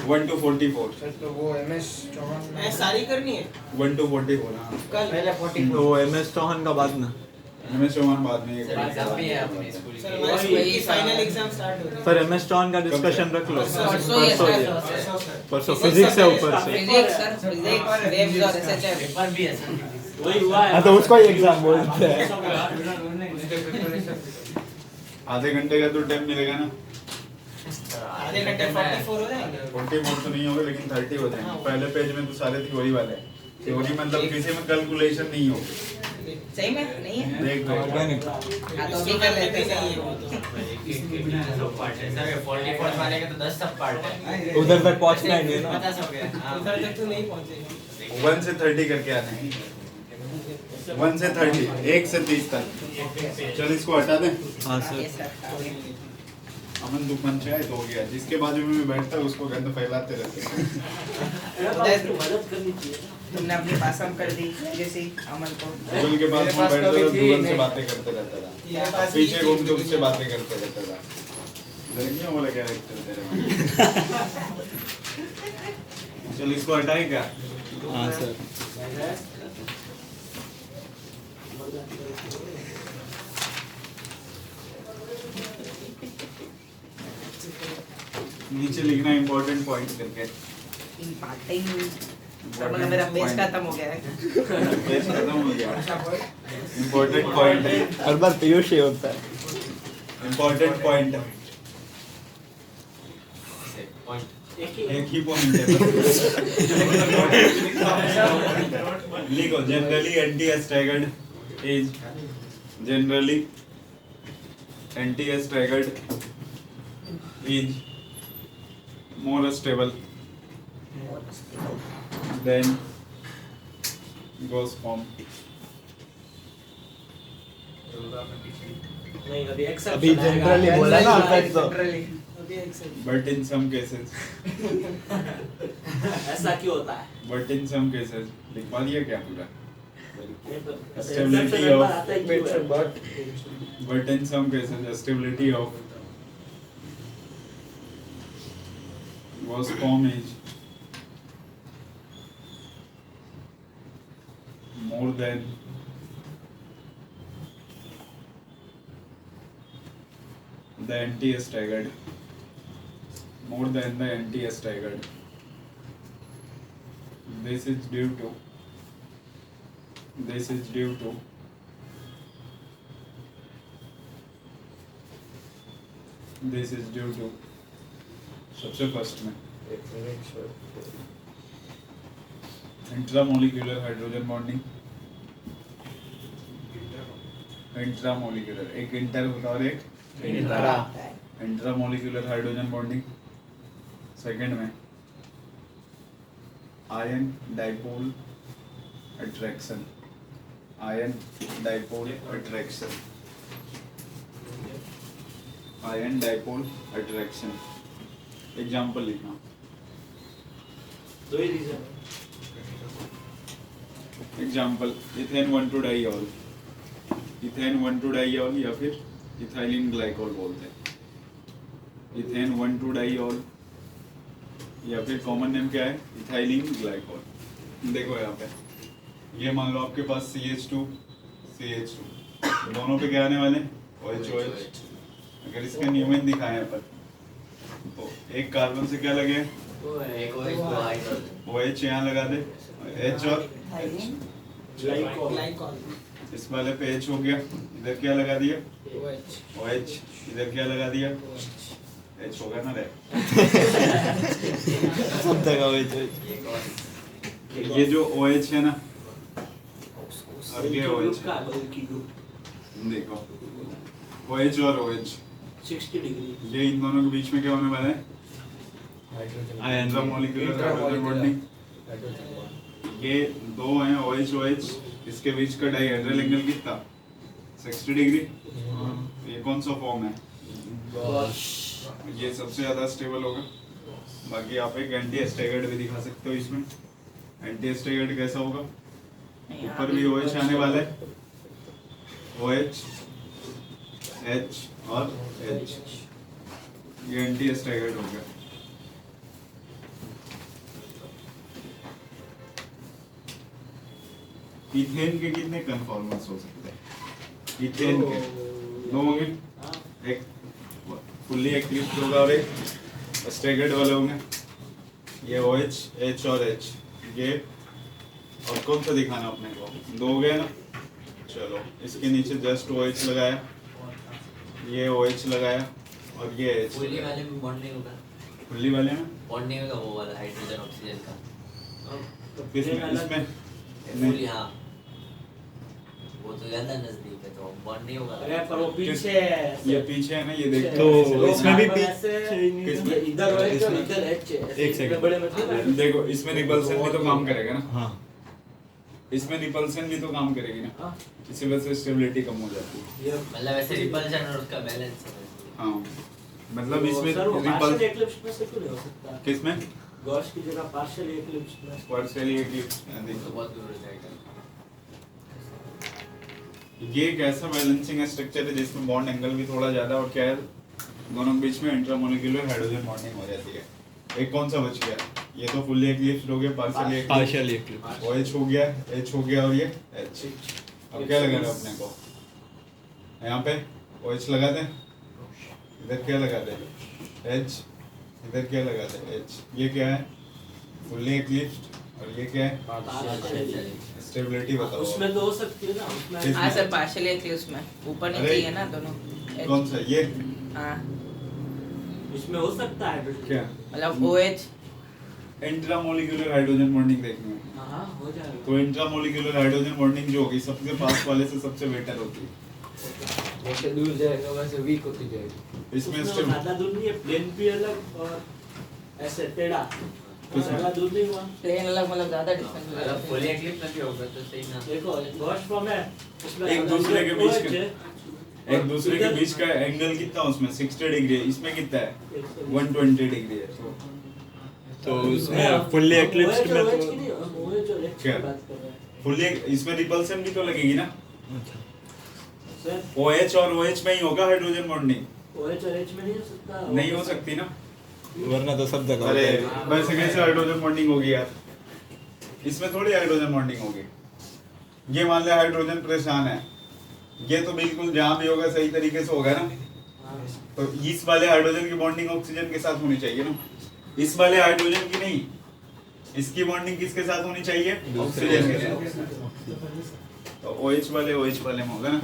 1 to 44, तो वो MS चौहान ऐ सारी करनी है 1 to 44 हाँ। कल। पहले 44 तो MS चौहान का बाद ना हमें चौहान बाद में ये करेंगे। एग्जाम भी है अपने स्कूल सर की। हमारे स्कूल की फाइनल एग्जाम स्टार्ट हो रही है। पर MS चौहान का डिस्कशन रख लो परसों ही परसों है, ही है। परसों सर। परसों फिजिक्स से ऊपर से। फिजिक्स सर, फिजिक्स वेव्स और एसएचआर। पेपर भी है सर। वही हुआ है। हाँ तो उसको ही एग्जाम बोलते हैं। आधे घंटे का तो टाइम मिलेगा ना। आधे घंटे 44 हो जाएंगे। 44 तो नहीं होगा लेकिन 30 हो जाएंगे। पहले पेज में तो सारे थ्योरी वाले हैं, थ्योरी मतलब किसी में कैलकुलेशन नहीं होगी। सही में नहीं है। देख दो ऑर्गेनिक हाँ तो अभी कर लेते हैं। सब पार्ट है सर, 44 वाले के तो 10 सब पार्ट है। उधर तक पहुंचना ही नहीं है ना। 50 हो गया। हाँ। उधर तक तो नहीं पहुंचेंगे। 1 से 30 करके आने हैं। 1 से 30, 1 से 30 तक। चल इसको हटा दें। हाँ सर। ये सर अमन तू पंचायत हो गया, जिसके बाजू में बैठता है उसको गंद फैलाते रहते हैं। मदद करनी चाहिए। तुमने अपनी पासम कर दी जैसे अमन को। गूगल के पास मेरे में पास बैठता था, कभी थी गूगल से नहीं। बातें करते रहता था, मेरे पास पीछे भी घूम के थी। उससे बातें करते रहता था। लड़कियों वाला कैरेक्टर तेरे में। चल इसको हटाए क्या? हाँ सर। नीचे लिखना इम्पोर्टेंट पॉइंट करके। इन पार्टिंग मतलब मेरा पेज खत्म हो गया है। पेज खत्म हो गया। इम्पोर्टेंट पॉइंट है, हर बार पीयूष ही होता है। इम्पोर्टेंट पॉइंट है, पॉइंट एक ही पॉइंट है। लिखो generally anti staggered is generally anti staggered is more stable than gauss form. नहीं अभी एक्सेप्शन अभी जनरली बोला ना अफेक्ट तो। अभी एक second. But in some cases, ऐसा क्यों होता है? but in some cases, लिखवा दिया क्या पूरा? एक्सेप्शन of- आता है क्यों है? But in some cases, the stability of gauss form is more than the anti-staggered, more than the anti-staggered. This is due to this is due to सबसे first में इंट्रामोलिक्यूलर हाइड्रोजन बॉन्डिंग। इंट्रामोलिक्यूलर एक inter होता है और एक intra. Intramolecular hydrogen bonding. Second में ion dipole attraction. Ion dipole attraction. Ion dipole attraction. Example लिखना। दो ही रीजन। एग्जाम्पल इथेन 1,2-डाइऑल। इथेन 1,2-डाइऑल या फिर इथाइलिन ग्लाइकोल बोलते हैं। इथेन 1,2-डाइऑल या फिर कॉमन नेम क्या है? Ethylene glycol. देखो यहाँ पे ये मान लो आपके पास CH2 CH2 दोनों पे क्या आने वाले? OH। अगर इसका न्यूमेन दिखाएं यहाँ पर तो एक कार्बन से क्या लगे? OH यहाँ लगा दे, H और ग्लाइकॉल इस वाले पे H हो गया, इधर क्या लगा दिया? OH। इधर क्या लगा दिया? H होगा ना रे। सब जगह OH। ये जो OH है ना और ये OH देखो OH और OH 60 डिग्री। ये इन दोनों के बीच में क्या होने वाला है? Intramolecular hydrogen bonding. ये दो हैं OH OH, इसके बीच का डाइहेड्रल एंगल कितना? 60 डिग्री। ये कौन सा फॉर्म है? ये सबसे ज्यादा स्टेबल होगा। बाकी आप एक एंटी एस्टेगर्ड भी दिखा सकते हो इसमें। एंटी एस्टेगर्ड कैसा होगा? ऊपर भी OH आने वाला है, OH H और H। ये एंटी एस्टेगर्ड हो गया। इथेन के कितने कन्फॉर्मर्स हो सकते हैं? इथेन के दो होंगे, एक फुल्ली एक्लिप्स होगा और एक स्टेगर्ड वाले होंगे। ये OH H और H ये और कौन सा दिखाना अपने को? दो हो गए ना। चलो इसके नीचे जस्ट OH लगाया, ये OH लगाया और ये H। फुल्ली वाले में बॉन्ड नहीं होगा। फुल्ली वाले में बॉन्ड नहीं होगा वो वाला हाइड्रोजन ऑक्सीजन का। किसमें? इसमें फुल्ली हाँ वो तो ज्यादा नजदीक है तो बॉन्ड नहीं होगा। अरे पर वो पीछे ये पीछे है ना, ये देख तो इसमें भी किसमें इधर OH और इधर H। एक सेकंड। बड़े मतलब देखो इसमें रिपल्सन भी तो काम करेगा ना। हाँ इसमें रिपल्सन भी तो काम करेगी ना, इसी वजह से स्टेबिलिटी कम हो जाती है। ये मतलब ऐसे रिपल्शन और उसका बैलेंस है। हाँ मतलब इसमें सर वो पार्शियल रिपल एक्लिप्स में से क्यों नहीं हो सकता? किसमें? गॉस की जगह पार्शियल एक्लिप्स में। Partially eclipse. तो बहुत दूर हो जाएगा। ये एक ऐसा बैलेंसिंग स्ट्रक्चर है जिसमें बॉन्ड एंगल भी थोड़ा ज्यादा और क्या है दोनों के बीच में इंट्रामोलिक्यूलर हाइड्रोजन बॉन्डिंग हो जाती है। एक कौन सा बच गया? ये तो फुल्ली एक्लिप्स्ड हो गया, पार्शियली एक्लिप्स। OH हो गया, H हो गया और ये H। अब क्या लगाना अपने को? यहाँ पे OH लगा दें, इधर क्या लगा दें? H। इधर क्या लगा दें? H। ये क्या है? फुल्ली एक्लिप्स्ड और ये क्या है? स्टेबिलिटी बताओ। उसमें तो हो सकती है ना उसमें। हाँ सर पार्शियल थी उसमें, ऊपर नीचे ही है ना दोनों। कौन सा? ये हाँ इसमें हो सकता है क्या? मतलब OH इंट्रामोलिक्यूलर हाइड्रोजन बॉन्डिंग देखनी है हाँ हो जाएगा। तो इंट्रामोलिक्यूलर हाइड्रोजन बॉन्डिंग जो होगी सबसे पास वाले से सबसे बेटर होती है। जैसे दूर जाएगा वैसे वीक होती जाएगी। इसमें उसमें ज्यादा दूर नहीं है, प्लेन भी अलग और ऐसे टेढ़ा ज्यादा दूर नहीं हुआ। प्लेन अलग मतलब ज्यादा डिस्टेंस हो अगर जाता फुल्ली एक्लिप्स में भी होगा तो सही ना। देखो गॉस फॉर्म है उसमें एक दूसरे के बीच OH है। एक दूसरे के बीच का एंगल कितना उसमें 60 डिग्री है, इसमें कितना है 120 डिग्री है। तो उसमें फुल्ली एक्लिप्स्ड में क्या? क्या फुल्ली इसमें रिपल्सन भी तो लगेगी ना। OH और OH में ही होगा हाइड्रोजन बॉन्डिंग, OH और H में नहीं हो सकता। नहीं हो सकती ना। वरना तो सब जगह अरे होता है। वैसे कैसे हाइड्रोजन बॉन्डिंग होगी यार? इसमें थोड़ी हाइड्रोजन बॉन्डिंग होगी। ये मान ले हाइड्रोजन परेशान है, ये तो बिल्कुल जहाँ भी होगा सही तरीके से होगा ना। तो इस वाले हाइड्रोजन की बॉन्डिंग ऑक्सीजन के साथ होनी चाहिए ना, इस वाले हाइड्रोजन की नहीं। इसकी बॉन्डिंग किसके साथ होनी चाहिए? ऑक्सीजन के साथ। तो OH वाले में होगा ना।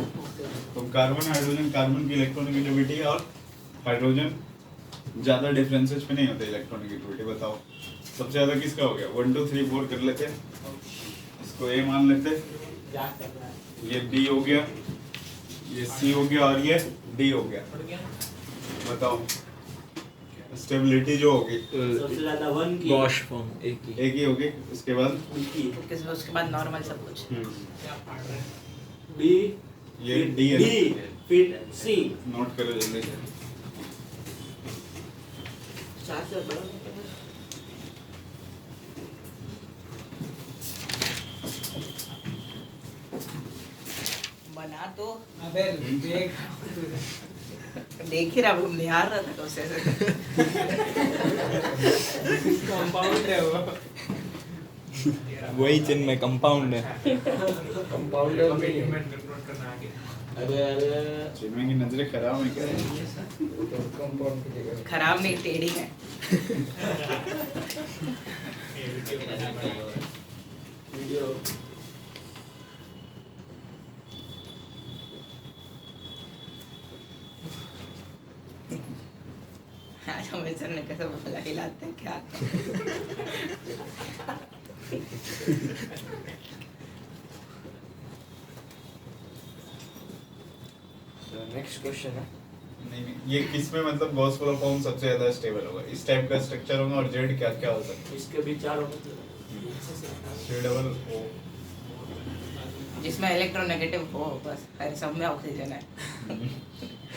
तो कार्बन हाइड्रोजन कार्बन की इलेक्ट्रॉनिगेटिविटी और हाइड्रोजन ज्यादा डिफरेंसेस पे नहीं होते इलेक्ट्रॉनिगेटिविटी। बताओ सबसे ज्यादा किसका हो गया? 1 2 3 4 कर लेते, इसको ए मान लेते, ये बी हो गया, ये सी हो गया और ये डी हो गया। बताओ स्टेबिलिटी जो होगी सबसे ज्यादा 1 की गॉश फॉर्म एक ही एक ही होगी। उसके बाद उसके बाद नॉर्मल सब कुछ। बी ये डी है, डी फिर सी। नोट करो जल्दी से। बना तो अबे देख देख ही रहा हूँ, निहार रहा था तो उसे कंपाउंड है वो। वही चिन्ह में कंपाउंड है। कंपाउंडर में अरे अरे चिन्मय की नजरें खराब है क्या? कंपाउंड की जगह खराब नहीं, टेढ़ी है। वीडियो आज हमें सर ने कैसे बोला हिलाते हैं क्या? नेक्स्ट क्वेश्चन है। नहीं ये किसमें मतलब गॉस वाला फॉर्म सबसे ज्यादा स्टेबल होगा? इस टाइप का स्ट्रक्चर होगा और जेड क्या क्या हो सकता इसके भी चारों मतलब है? C डबल O जिसमें इलेक्ट्रोनेगेटिव हो, बस हर सब में ऑक्सीजन है।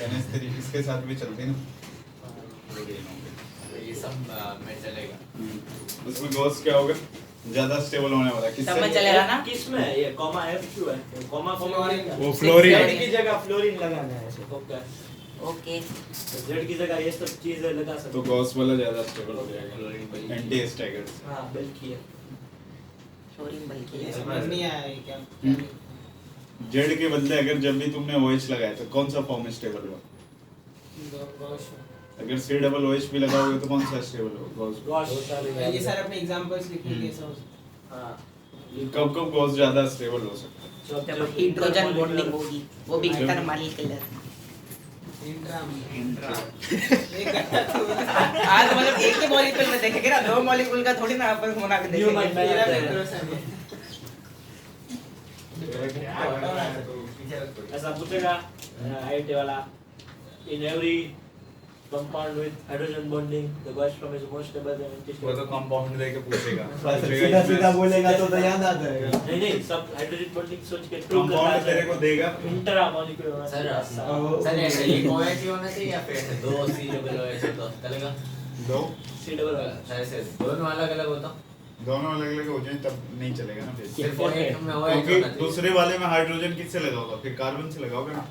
NH3 इसके साथ भी चलती है ना? ये सब में चलेगा। उसमें गॉस क्या होगा? ज्यादा स्टेबल होने वाला है। सब में किससे? चलेगा ना? किसमें ये कॉमा F क्यों है? कॉमा फ्लोरीन वो फ्लोरीन जेड की जगह फ्लोरीन लगाना है ऐसे। ओके ओके जेड की जगह ये सब चीजें लगा सकते तो गॉस वाला ज्यादा स्टेबल हो जाएगा। Fluorine anti staggered. हां बल्कि है फ्लोरीन बल्कि है। समझ नहीं आया ये क्या। जेड के बदले अगर जब भी तुमने OH लगाया तो कौन सा फॉर्म स्टेबल हुआ? अगर C डबल OH भी लगाओगे तो कौन सा स्टेबल होगा? गॉस। गॉस ये सारे अपने एग्जांपल्स लिखेंगे सब। हां कब कब गॉस ज्यादा स्टेबल हो सकता है? जब हाइड्रोजन बॉन्डिंग होगी, वो भी थर्मोलिकुलर। आज मतलब एक ही मॉलिक्यूल में देखेंगे ना, दो मॉलिक्यूल का थोड़ी ना आपस में बना के देखेंगे। ऐसा पूछेगा आईटी वाला in every compound with hydrogen bonding the Gauss form is most stable and वो तो anti-stable. कंपाउंड लेके पूछेगा। सीधा सीधा बोलेगा तो याद आ जाएगा। नहीं सब हाइड्रोजन बॉन्डिंग सोच के true कंपाउंड तेरे को देगा। इंट्रा मॉलिक्यूलर होना सर चाहिए। सर ये OH ही होना चाहिए या फिर 2 C डबल OH तो चलेगा? दो C double ऐसे दोनों अलग अलग होता। दोनों अलग अलग हो जाए तब नहीं चलेगा ना फिर। सिर्फ OH में OH क्योंकि होना चाहिए। दूसरे वाले में हाइड्रोजन किससे लगाओगे? फिर कार्बन से लगाओगे ना।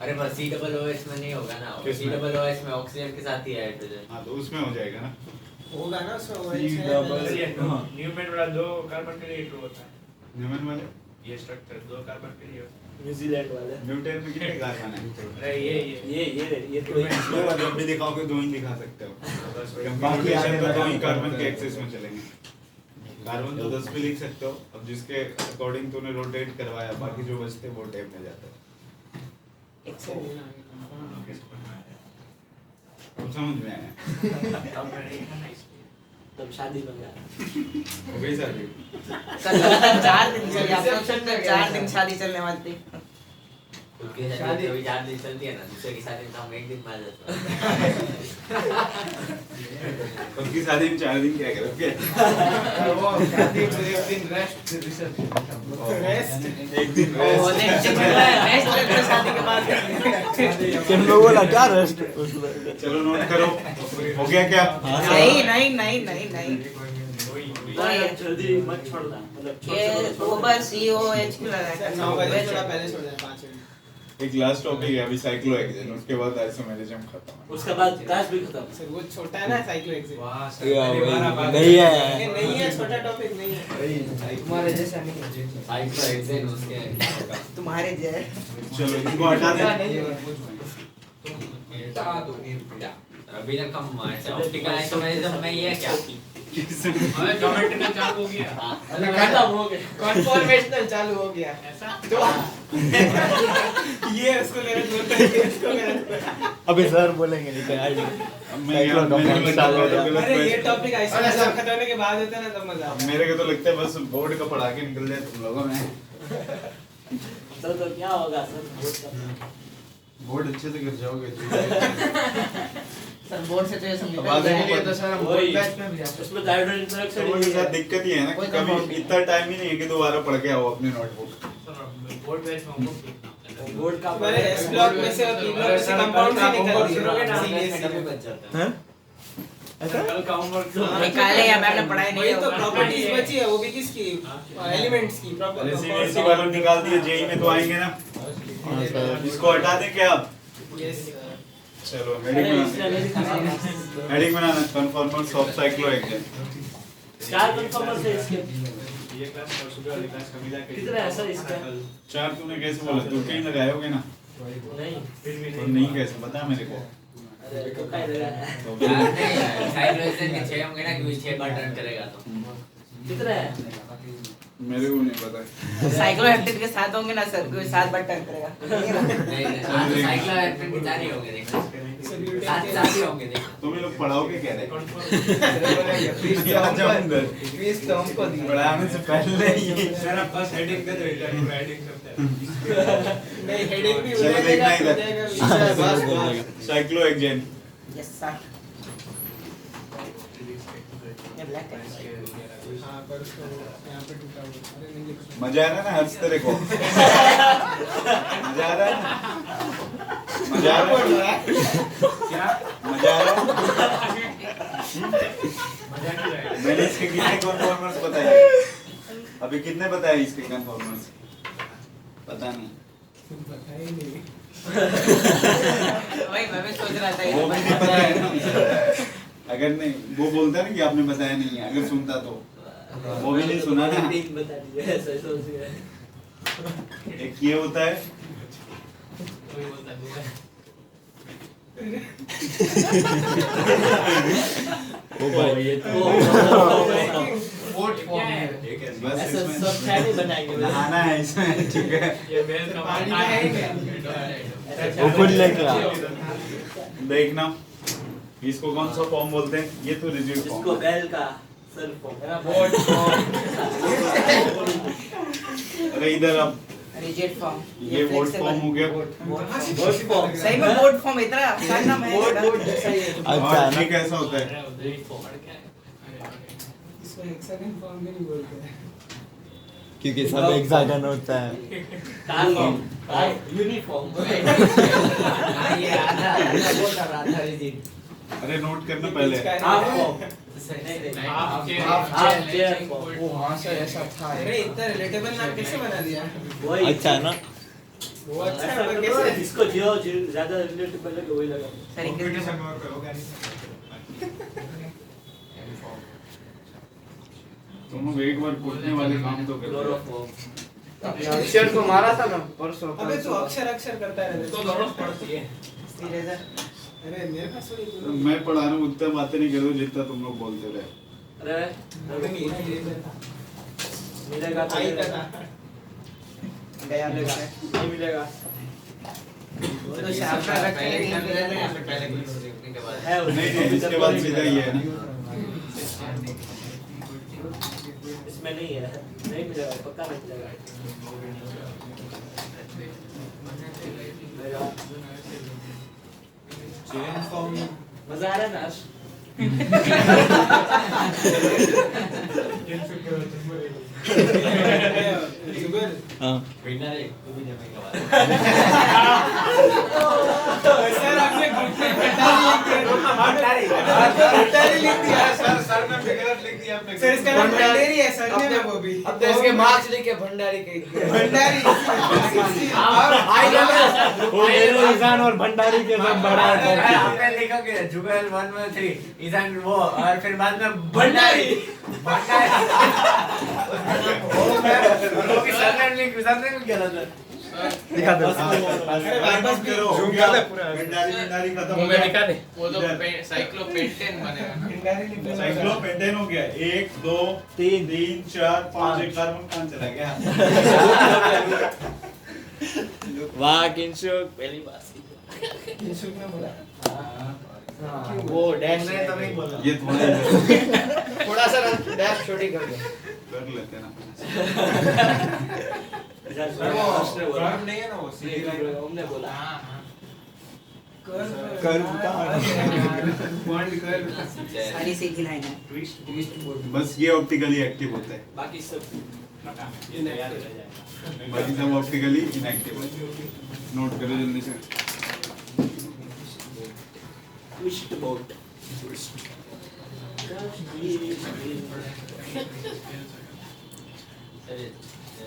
अरे बस C डबल OH में नहीं होगा ना। C किसमें? डबल OH में ऑक्सीजन के साथ ही है हाइड्रोजन। हाँ तो उसमें हो जाएगा ना। होगा ना उसमें वो न्यूमेन वाला 2 कार्बन के लिए ट्रू होता है। न्यूमन वाले ये स्ट्रक्चर 2 कार्बन के लिए होता न्यूजीलैंड वाले न्यूटन में कितने कार्बन है? है। अरे ये तो दो जब भी दिखाओगे दो ही दिखा सकते हो। बस वही। कंपाउंडेशन तो दो ही कार्बन के एक्सेस में चलेंगे। कार्बन तो 10 भी लिख सकते हो। अब जिसके अकॉर्डिंग तूने रोटेट करवाया बाकी जो बचते वो टेप में जाता है। अब समझ में आया? अब मैंने खाना इसलिए। तब शादी में गया हो गई शादी? सर लगातार 4 दिन चली, आप सोच सकते हैं 4 दिन शादी चलने वाली थी। उसकी शादी कभी 4 दिन चलती है ना, दूसरे की शादी में तो हम 1 दिन मार जाते हैं। उसकी शादी में 4 दिन क्या करोगे? वो शादी फिर एक दिन रेस्ट फिर रिसेप्शन। एक दिन ओ नेक्स्ट नेक्स्ट शादी के बाद चिन्ह बोला क्या रेस्ट? चलो नोट करो। हो गया क्या? नहीं नहीं नहीं नहीं नहीं जल्दी मत छोड़ना मतलब ये ऊपर COH क्यों लगा है? 9 बजे थोड़ा पहले छोड़ देना 5 मिनट। एक लास्ट टॉपिक है अभी साइक्लोहेक्सेन, उसके बाद आइसोमेरिज्म खत्म है। उसके बाद गैस भी खत्म। सर वो छोटा है ना साइक्लोहेक्सेन। नहीं है। नहीं है, छोटा टॉपिक नहीं है। तुम्हारे जैसा नहीं है। साइक्लोहेक्सेन उसके तुम्हारे जय चलो इनको हटा दे। अभी तक हम ऑप्टिकल आइसोमेरिज्म में ही है क्या? ज्योमेट्रिकल चालू हो गया। खत्म हो गया। कॉन्फॉर्मेशनल चालू हो गया ऐसा तो ये उसको लेना बोलता है इसको लेना। अबे सर बोलेंगे नहीं तो यार अरे ये टॉपिक ऐसा खत्म होने के बाद होता है ना तब मजा आता है। मेरे को तो लगता है बस बोर्ड का पढ़ा के निकल जाए तुम लोगों में। सर तो क्या होगा सर? बोर्ड अच्छे से गिर जाओगे। सर बोर्ड से तो ये समझ आवाज नहीं ये तो सर हम वही। बैच में भी जाते उसमें हाइड्रोजन इंटरेक्शन तो के साथ दिक्कत ही है ना कि कभी इतना टाइम ही नहीं है कि दोबारा पढ़ के आओ अपनी नोटबुक। बोर्ड बैच में हम बोर्ड का मैंने इस ब्लॉक में से और तीन ब्लॉक में से कंपाउंड से निकाल दिया सीरियसली हैं कल का होमवर्क निकाले या मैंने पढ़ाई नहीं वही तो है प्रॉपर्टीज बची है वो भी किसकी एलिमेंट्स की अरे सीबीएसई वालों ने निकाल दिए, जेई में तो आएंगे ना। इसको हटा दें क्या आप? यस चलो heading banana conformers of cyclohexane. चार कन्फर्मर से इसके ये क्लास और सुबह वाली क्लास का मिला के कितना है सर इसका? 4 तूने कैसे बोला? तू कहीं लगायोगे ना? नहीं तो नहीं कैसे बता मेरे को। अरे तो काय लगा है? साइक्लोहेक्सेन के 6 होंगे ना कि 6 बार टर्न करेगा तो कितना है? मेरे को नहीं पता। साइक्लोहेप्टेन के साथ होंगे ना सर कोई 7 बार टर्न करेगा नहीं साइक्लोहेक्सेन के 4 ही होंगे देखना 7 ही होंगे देखना। तुम लोग पढ़ाओगे क्या रे? प्लीज तो हमको दिया। पढ़ाने से पहले ही सर आप बस हेडिंग दे दो इधर पूरा हेडिंग करते हैं। नहीं हेडिंग भी चलो देखना इधर। बस साइक्लोहेक्सेन यस सर ये ब्लैक है हां पर उसको यहां पे टूटा हुआ अरे नहीं लिख मजा आ रहा है ना हंस तेरे को? मजा आ रहा है ना? मजा आ रहा है? क्या मजा आ रहा है? मजा नहीं आएगा। मैंने इसके कितने कन्फर्मर्स बताए? अभी कितने बताए इसके कन्फर्मर्स? पता नहीं। पता ही नहीं वही मैं भी सोच रहा था वो भी नहीं पता है ना। अगर नहीं वो बोलता है ना कि आपने बताया नहीं है, अगर सुनता तो वो भी नहीं सुना ना। तीन बता दीजिए ऐसा सोच रहे हैं। एक ये होता है कोई बोलता नहीं है। ओ भाई ये तो वोट फॉर्म है। बस ऐसा इसमें सब फैमिली बनाएंगे नहाना है इसमें, ठीक है। ये मेल का पानी पानी है ही नहीं। ऊपर लेके आ। देखना इसको कौन सा फॉर्म बोलते हैं? ये तो रिजिड इसको फॉर्म है। बेल का सर फॉर्म है ना वोट फॉर्म। अरे इधर अब रिजिड फॉर्म ये वोट फॉर्म हो गया। वोट फॉर्म सही में बोर्ड फॉर्म इतना आसान नाम है वोट इसका। वोट जैसा ही है। अच्छा और ना ये कैसा होता है? इसको हेक्सागन फॉर्म भी नहीं बोलते हैं क्योंकि सब हेक्सागन होता है। कार फॉर्म यूनिफॉर्म ये आधा बोल रहा था रिजिड। अरे नोट करना पहले। हाफ फॉर्म हाफ चेयर वो हाँ सर ऐसा था। अरे इतना रिलेटेबल नाम कैसे बना दिया वही अच्छा ना वो अच्छा है ऐसा पर कैसे कैसे इसको जो ज्यादा रिलेटेबल लगे वही लगा सर इंग्लिश में तुम लोग एक बार कूटने वाले काम तो करो। क्लोरोफॉर्म अक्षर को मारा था ना परसों। अबे तू अक्षर अक्षर करता रहता तो जरूरत पड़ती है। इरेजर अरे मेरे पास थोड़ी मैं पढ़ा रहा हूँ उतना बातें नहीं करो जितना तुम लोग बोलते रहे। अरे मिलेगा तो आई मिलेगा था गया मिलेगा नहीं मिलेगा वो तो शार्प रखे पहले कुछ देखने के बाद है नहीं नहीं इसके बाद सीधा ही है ना। इसमें नहीं है नहीं मिलेगा पक्का नहीं मिलेगा चेन फॉर्म मजा आ रहा है ना जुगल हाँ विनर एक भी जमे के बाद सर आपने घुटने भंडारी लिख दिया सर ने गलत लिख दिया आपने। सर इसका नाम भंडारी है सर ने वो भी अब तो इसके मार्क्स लिख के भंडारी कह दिया। भंडारी ईशान और भंडारी के सब बड़ा आपने लिखा कि जुगल 1 2 3 ईशान वो और फिर बाद में भंडारी सरनेम लिख सरनेम गलत है। दिखा दो अरे वापस करो Zoom कर दे पूरा। पिंडारी खत्म मुंह हो में गया दिखा दे वो तो इधर। साइक्लोपेंटेन बनेगा ना साइक्लोपेंटेन हो गया 1 2 3 4 5 एक कार्बन कहां चला गया वाह किंशुक पहली बार वो डैश ये थोड़ा थोड़ा सा डैश छोटी कर दो कर लेते हैं ना नहीं है ना वो हमने बोला कर सारी सीधी लाइन है बस ये ऑप्टिकली एक्टिव होता है बाकी सब बाकी सब ऑप्टिकली इनएक्टिव होता है नोट करो जल्दी से ट्विस्ट बोट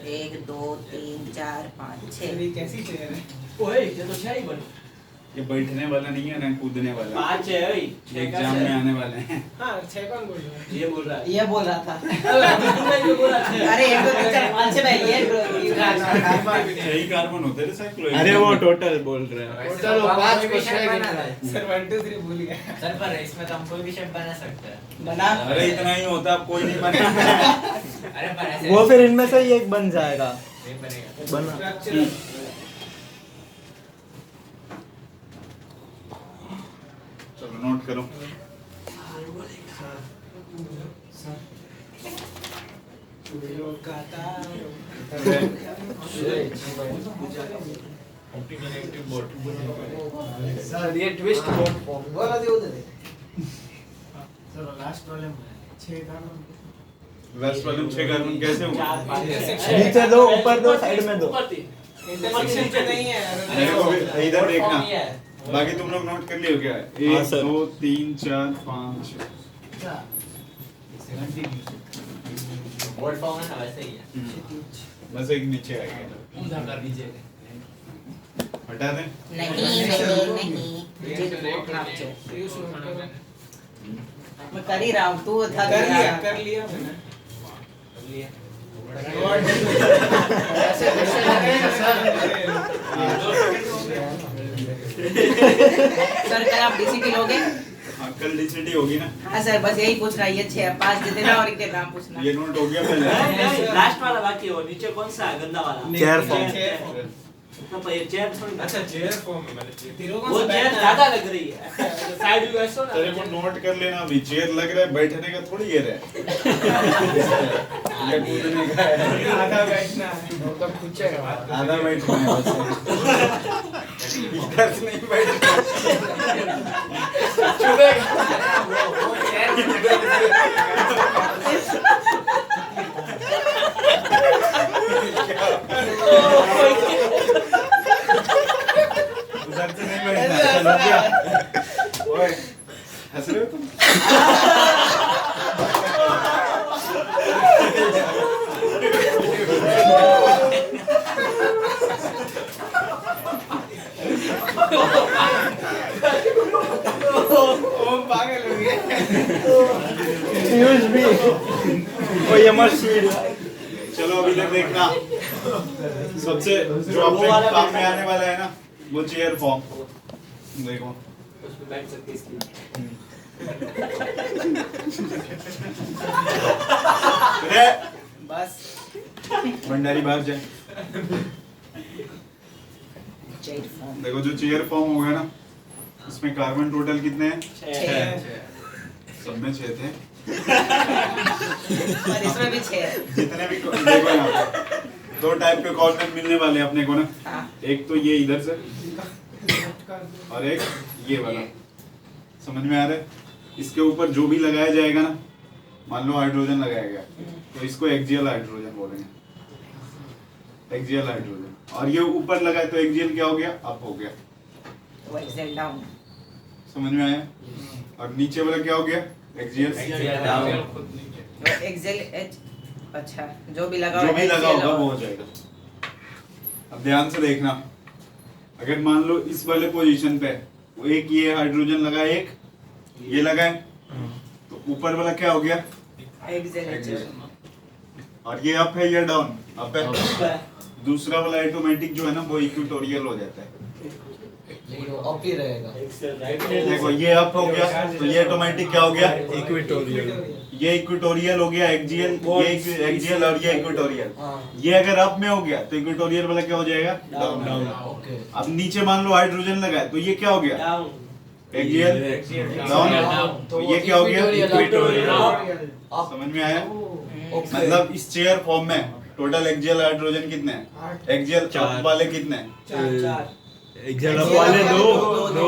1 2 3 4 5 6 कैसी चेयर है ओए ये तो छह ही बन ये बैठने वाला नहीं है ना कूदने वाला पांच है ओए एग्जाम में आने वाले हैं हाँ 6 कौन बोल रहा है ये बोल रहा है ये बोल रहा था तुमने जो बोला छह अरे 1 2 3 4 5 6 भाई ये यही कार्बन होते हैं साइक्लो अरे वो टोटल बोल रहे हैं चलो 5 को 6 सर 1 2 3 भूल गया सर पर इसमें तो हम कोई भी शेप बना सकते हैं बना अरे इतना ही होता अब कोई नहीं बनेगा अरे पर ऐसे वो फिर इनमें से ही एक बन जाएगा नहीं बनेगा बना स्ट्रक्चर चलो नोट करो सर ये ट्विस्ट बोट बोला दे उधर चलो लास्ट वाले में 6 का लास्ट वाले 6 कार्बन कैसे हुआ नीचे दो ऊपर दो साइड में दो ऊपर तीन इंटरसेक्शन पे नहीं है मेरे को भी इधर देखना फॉर्म ये है बाकी तुम लोग नोट कर लियो क्या हाँ, 1 सर। 2 3 4 5 बोर्ड फॉर्म है ना वैसे ही है बस एक नीचे आ गया उधर कर दीजिए हटा दें नहीं मैं कर ही रहा हूँ तू था कर लिया ऐसे क्वेश्चन लगेगा सर सर कल आप डीसीटी लोगे हाँ कल डिसिटी होगी ना हाँ सर बस यही पूछ रहा है ये 6 5 दे देना और एक नाम पूछना ये नोट हो गया पहले लास्ट वाला बाकी हो नीचे कौन सा है गंदा वाला चेयर फॉर्म तो पर ये चेयर थोड़ी अच्छा चेयर फॉर्म में मैंने तीनों वो चेयर ज्यादा लग रही है साइड व्यू ऐसा ना तेरे को नोट कर लेना अभी चेयर लग रहा है बैठने का थोड़ी ये रहा ये कूदने का है आधा बैठना है तो पूछेगा आधा बैठना है बस इधर से नहीं बैठना उधर से नहीं बैठना चलो क्या ओए हंस रहे हो तुम ओम पागल हो गया पीयूष भी ओ ये मशीन चलो अभी तक देखना सबसे जो अपने काम में आने वाला है ना वो चेयर फॉर्म देखो उसमें बैठ सकते इसलिए अरे बस भंडारी बाहर जाए देखो जो चेयर फॉर्म होगा ना उसमें कार्बन टोटल कितने हैं सब में 6 थे और इसमें भी 6 जितने भी देखो यहाँ पे 2 टाइप के कोऑर्डिनेट मिलने वाले हैं अपने को ना हाँ एक तो ये इधर से और एक ये वाला समझ में आ रहा है इसके ऊपर जो भी लगाया जाएगा ना मान लो हाइड्रोजन लगाया गया तो इसको एक्सियल हाइड्रोजन बोलेंगे एक्सियल हाइड्रोजन और ये ऊपर लगाए तो एक्सियल क्या हो गया अप हो गया वो एक्सेल डाउन समझ में आया और नीचे वाला क्या हो गया एक्सियल एक्सेल एच अच्छा जो भी लगा जो भी लगा XL होगा वो हो जाएगा अब ध्यान से देखना अगर मान लो इस वाले पोजीशन पे वो एक ये हाइड्रोजन लगा एक ये लगाए तो ऊपर वाला क्या हो गया एक्सेल एच और ये अप है या डाउन अप है दूसरा वाला ऑटोमेटिक जो है ना वो इक्वेटोरियल हो जाता है। लेकिन वो अप ही रहेगा। देखो ये अप हो गया तो ये ऑटोमेटिक क्या हो गया? इक्वेटोरियल। ये इक्वेटोरियल हो गया, एक्सियल, ये एक्सियल और ये इक्वेटोरियल। ये अगर अप में हो गया तो इक्वेटोरियल वाला क्या हो जाएगा? डाउन। ओके। अब नीचे मान लो हाइड्रोजन लगा है तो ये क्या हो गया? Axial down. तो ये क्या हो गया? इक्वेटोरियल। समझ में आया? मतलब इस चेयर फॉर्म में टोटल एक्सियल हाइड्रोजन कितने हैं? एक्सियल अप वाले कितने हैं? एक्सियल अप वाले दो।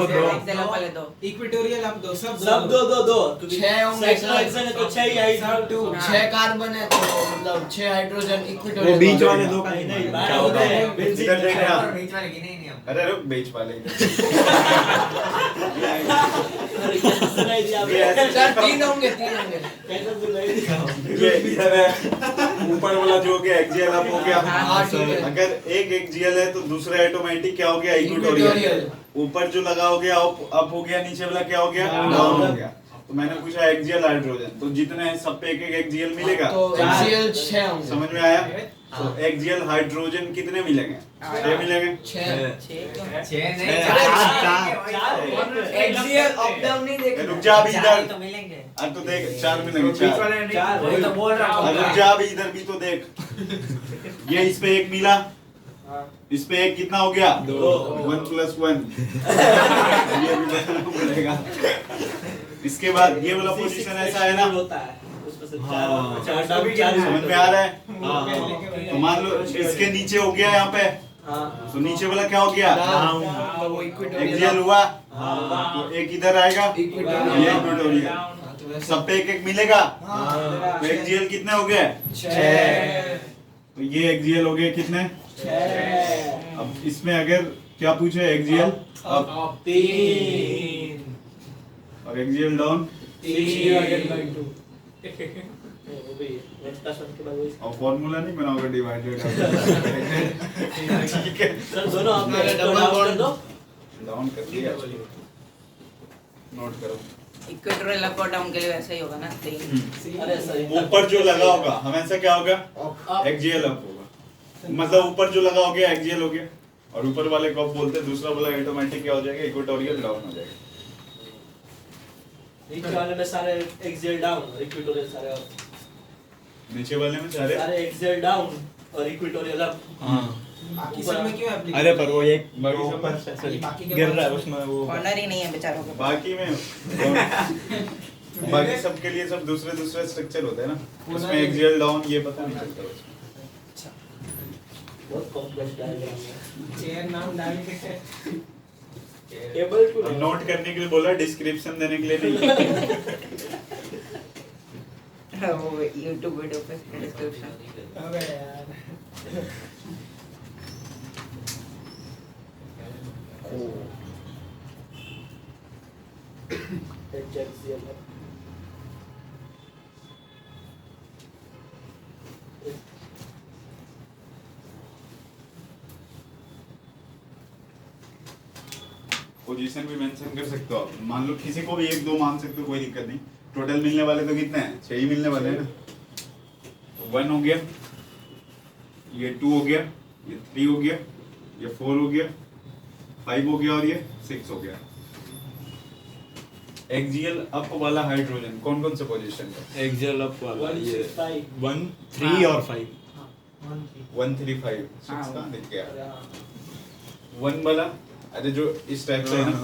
एक्सेल वाले दो। इक्वेटोरियल आप दो सब सब दो 6 होंगे सेक्शन है तो 6 ही आई 6 कार्बन है तो मतलब 6 हाइड्रोजन वो इक्वेटोरियल। बीच वाले दो का नहीं इधर देख रहा। बीच वाले गिने ही नहीं हम। अरे रुक, बीच वाले सुनाई दिया सर 3 होंगे। कैसे सुनाई दिया? ये इधर है, ऊपर वाला जो हो गया एक्सियल अप हो गया। हाँ, ठीक है। अगर एक एक्सियल है तो दूसरा ऑटोमेटिक क्या हो गया? इक्वेटोरियल। ऊपर जो लगा हो गया अप हो गया, नीचे वाला क्या हो गया? डाउन हो गया। तो मैंने पूछा एक्सियल हाइड्रोजन तो जितने सब पे एक एक्सियल मिलेगा तो एक्सियल 6 होंगे। समझ में आया? तो एक्सियल हाइड्रोजन कितने मिलेंगे? 6 मिलेंगे। 6 छह नहीं, एक्सियल अप डाउन नहीं देख। रुक जा अभी चार इधर। तो मिलेंगे। अब तो देख 4 मिलेंगे। बीच वाले नहीं। वही तो बोल रहा हूँ। रुक जा अभी इधर भी तो देख। ये इस पे एक मिला, इस पे एक कितना हो गया? 1 + 1। ये भी बताना पड़ेगा। इसके बाद ये वाला पोजीशन ऐसा है ना, होता है उसमें से हाँ। चार चार समझ में आ रहा है? तो मान लो इसके नीचे हो गया यहाँ पे, तो नीचे वाला क्या हो गया? वो इक्वेटोरियल एक्सियल हुआ। तो एक इधर आएगा, ये इक्वेटोरियल। सब पे एक एक मिलेगा। तो एक्सियल कितने हो गए? 6। तो ये एक्सियल हो गए कितने? 6। अब इसमें अगर क्या पूछे? एक्सियल अप 3 और एक्सियल डाउन और फॉर्मूला नहीं बनाओगे डिवाइडेड। ठीक है, सर दोनों आपने डबल डाउन बॉन्ड कर दो। डाउन कर दिया। नोट करो। इक्वेटोरियल अप और डाउन के लिए वैसा ही होगा ना 3। अरे सही ऊपर जो लगा होगा हमेशा क्या होगा? एक्सियल अप होगा। मतलब ऊपर जो लगा हो गया एक्सियल हो गया, और ऊपर वाले को बोलते हैं, दूसरा वाला ऑटोमेटिक क्या हो जाएगा? इक्वेटोरियल डाउन हो जाएगा। नीचे वाले में सारे एक्सियल डाउन और इक्वेटोरियल सारे up। नीचे वाले में सारे एक्सियल डाउन और इक्वेटोरियल अप। बाकी सब में क्यों एप्लीकेशन? अरे पर वो एक बाकी सब ऊपर से बाकी के गिर रहा है पास- उसमें वो। कॉर्नर ही नहीं है बेचारों के पास। बाकी में बाकी सब के लिए सब दूसरे दूसरे स्ट्रक्चर होते हैं ना। उसमें एक्सियल डाउन ये पता नहीं चलता उसमें। बहुत कॉम्प्लेक्स डायग्राम है। चेयर नाम डाल के टेबल टू अब नोट करने के लिए बोला, डिस्क्रिप्शन देने के लिए नहीं। वो YouTube वीडियो पे डिस्क्रिप्शन। अबे यार एक्सियल पोजीशन भी मेंशन कर सकते हो आप। मान लो किसी को भी 1 2 मान सकते हो, कोई दिक्कत नहीं। टोटल मिलने वाले तो कितने हैं? 6 ही मिलने वाले हैं ना। 1 हो गया, ये 2 हो गया, ये 3 हो गया, ये 4 हो गया, 5 हो गया और ये 6 हो गया। एक्सियल अप वाला हाइड्रोजन कौन कौन से पोजीशन का? एक्सियल अप वाला ये 1 1 3 और 5। 1 3 5 6 कहाँ दिख गया? 1 वाला अरे जो इस टाइप से है ना,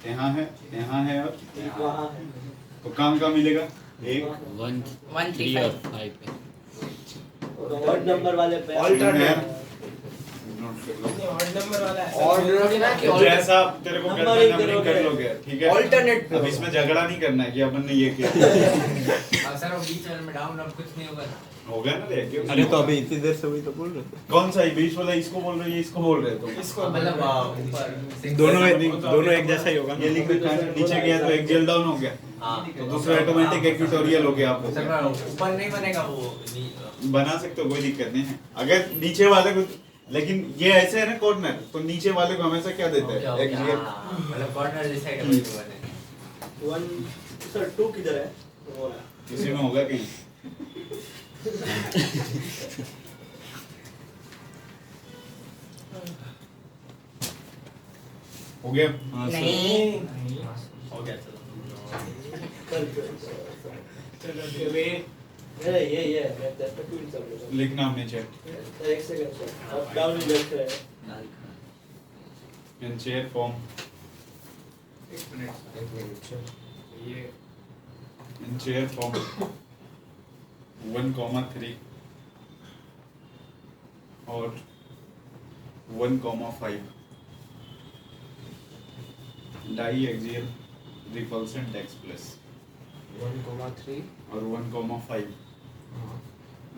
यहाँ है और यहाँ है। तो कहाँ मिलेगा? 1 1 3 5 ऑड नंबर वाले पे ऑल्टरनेट नोट कर लो। ऑड नंबर वाला है। ऑर्डर ना कि जैसा तेरे को करना नंबर है एक नंबरिंग कर करोगे। लोगे, ठीक है? Alternate अब इसमें झगड़ा नहीं करना है कि अपन ने ये किया। सर वो बीच वाले में डाउन अप कुछ नहीं होगा ना। होगा ना रे? क्यों? अरे तो अभी इतनी देर से वही तो बोल रहे थे। कौन सा? ये बीच वाला इसको बोल रहे हो, ये इसको बोल रहे हो तुम? इसको मतलब ऊपर दोनों एक जैसा ही होगा ये लिख रखा है, नीचे गया तो एक्सियल डाउन हो गया, तो दूसरा ऑटोमेटिक इक्वेटोरियल हो गया। आपको सर ऊपर नहीं बनेगा वो बना सकते हो, कोई दिक्कत नहीं है। अगर नीचे वाले को, लेकिन ये ऐसे है ना कॉर्नर, तो नीचे वाले को हमेशा क्या देता है? एक्सियल। मतलब कॉर्नर जैसा है कोई बने। 1 सर 2 किधर है? वो रहा। किसी में होगा कहीं? हो गया? नहीं हो गया चलो ये लिखना हमने चेक एक सेकंड अप डाउन ही लिख रहे हैं in chair form in chair form 1,3 और 1,5 डाईएक्सियल रिपल्शन एक्सप्रेस 1,3 और 1,5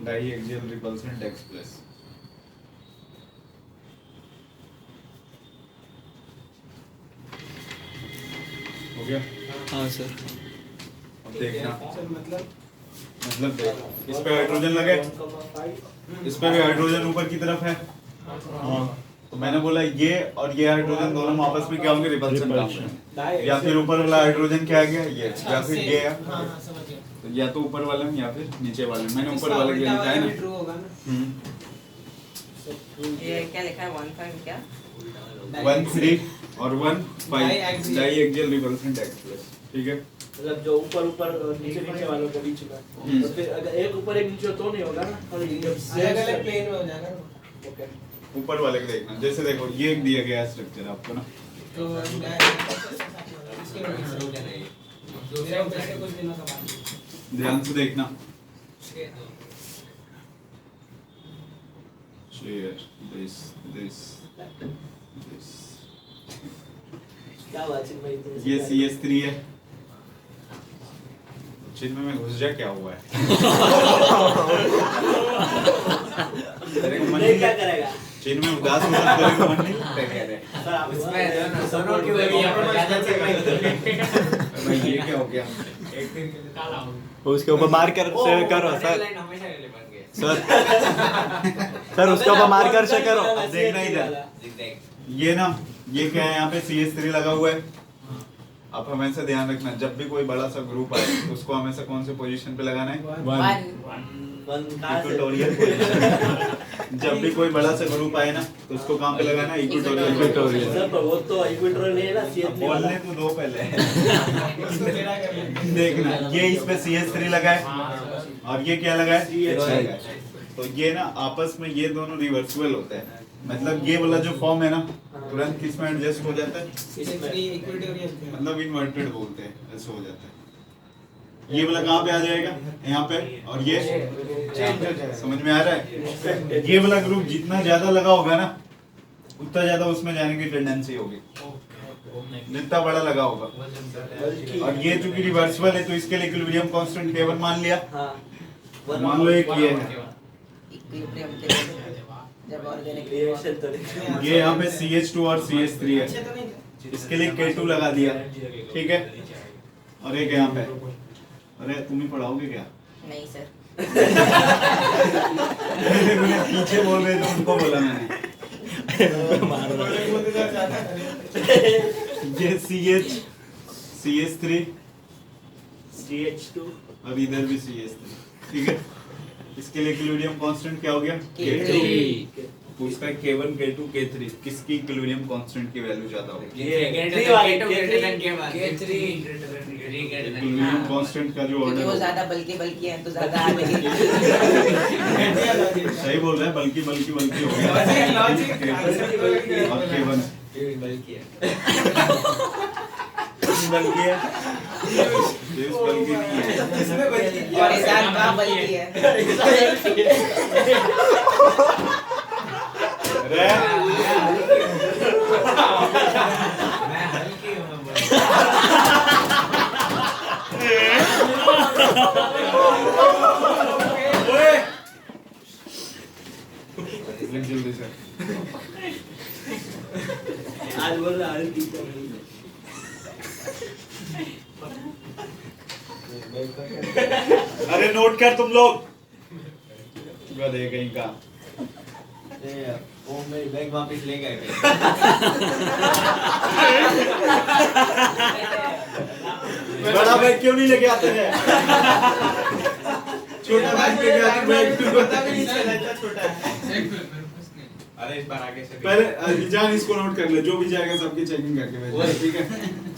डाईएक्सियल रिपल्शन एक्सप्रेस हो गया? हाँ सर अब देखना मतलब देख इस पे हाइड्रोजन लगे इस पे भी हाइड्रोजन ऊपर की तरफ है हाँ तो मैंने बोला ये और ये हाइड्रोजन दोनों आपस में क्या होंगे रिपल्शन या फिर ऊपर वाला हाइड्रोजन क्या आ गया ये या फिर ये है तो या तो ऊपर वाले में या फिर नीचे वाले में मैंने ऊपर वाले के लिए लिखा है ना ये क्या लिखा है 1.5 क्या 1,3 और 1,5 डाईएक्सियल रिपल्शन एक्सप्रेस ठीक है मतलब जो ऊपर ऊपर नीचे नीचे वालों के बीच में तो फिर अगर एक ऊपर एक नीचे तो नहीं होगा ना और जब प्लेन में हो जाएगा ओके ऊपर वाले को देखना जैसे देखो ये एक दिया गया स्ट्रक्चर आपको ना तो कुछ दिनों का बाद ध्यान से देखना शेयर दिस क्या बात है भाई ये CS3 है चिन्ह में घुस जा क्या हुआ है नहीं क्या करेगा चिन्ह में उदास हो जाता है मन नहीं लगता कह रहे इसमें जो ना दोनों की वही है ज्यादा से भाई ये क्या हो गया एक दिन के लिए काला हो उसके ऊपर मार कर से करो सर लाइन हमेशा के लिए बन गए सर उसके ऊपर मार कर से करो देखना इधर ये ना ये क्या है यहाँ पे CS3 लगा हुआ है आप हमेशा ध्यान रखना जब भी कोई बड़ा सा ग्रुप आए तो उसको हमेशा कौन से पोजीशन पे लगाना है इक्वेटोरियल पोजीशन जब भी कोई बड़ा सा ग्रुप आए ना तो उसको कहाँ पे लगाना है इक्वेटोरियल सर पर वो तो इक्वेटर नहीं है ना सीएच बोलने तो दो पहले देखना ये इस पे CS3 लगा है और ये क्या लगा है तो ये ना आपस में ये दोनों रिवर्सिबल होते हैं मतलब ये वाला जो फॉर्म है ना तुरंत किस में एडजस्ट हो जाता है मतलब इन्वर्टेड बोलते हैं ऐसे हो जाता है ये वाला कहाँ पे आ जाएगा यहाँ पे और ये समझ में आ रहा है ये वाला ग्रुप जितना ज्यादा लगा होगा ना उतना ज्यादा उसमें जाने की टेंडेंसी होगी जितना बड़ा लगा होगा और ये चूंकि रिवर्सिबल है तो इसके लिए इक्विलिब्रियम कांस्टेंट K1 मान लिया मान लो एक ये है ये यहाँ पे CH2 और CH3 है इसके लिए K2 लगा दिया ठीक है और एक यहाँ पे अरे तुम ही पढ़ाओगे क्या नहीं सर पीछे बोल रहे थे उनको बोला मैंने ये CH3 CH2 अब इधर भी CH3 ठीक है इसके लिए इक्विलिब्रियम कांस्टेंट क्या हो गया K3 पूछता है K1 K2 K3 किसकी इक्विलिब्रियम कांस्टेंट की वैल्यू ज्यादा होगी इक्विलिब्रियम कांस्टेंट का जो क्योंकि ऑर्डर वो ज्यादा बल्कि है तो ज्यादा आगे सही बोल रहा है बल्कि हो गया और K1 बल्कि है बल्कि नहीं है और इंसान कहाँ बल्कि है अरे मैं हल्की हूँ जल्दी से आज बोल रहा है अरे नोट कर तुम लोग गधे कहीं का वो मेरी बैग वापस ले गए बड़ा बैग क्यों नहीं लेके आते हैं छोटा बैग लेके आते बैग छोटा भी नहीं चला छोटा है अरे इस बार आगे से पहले जान इसको नोट कर ले, जो भी जाएगा सबकी चेकिंग करके भेज, ठीक है?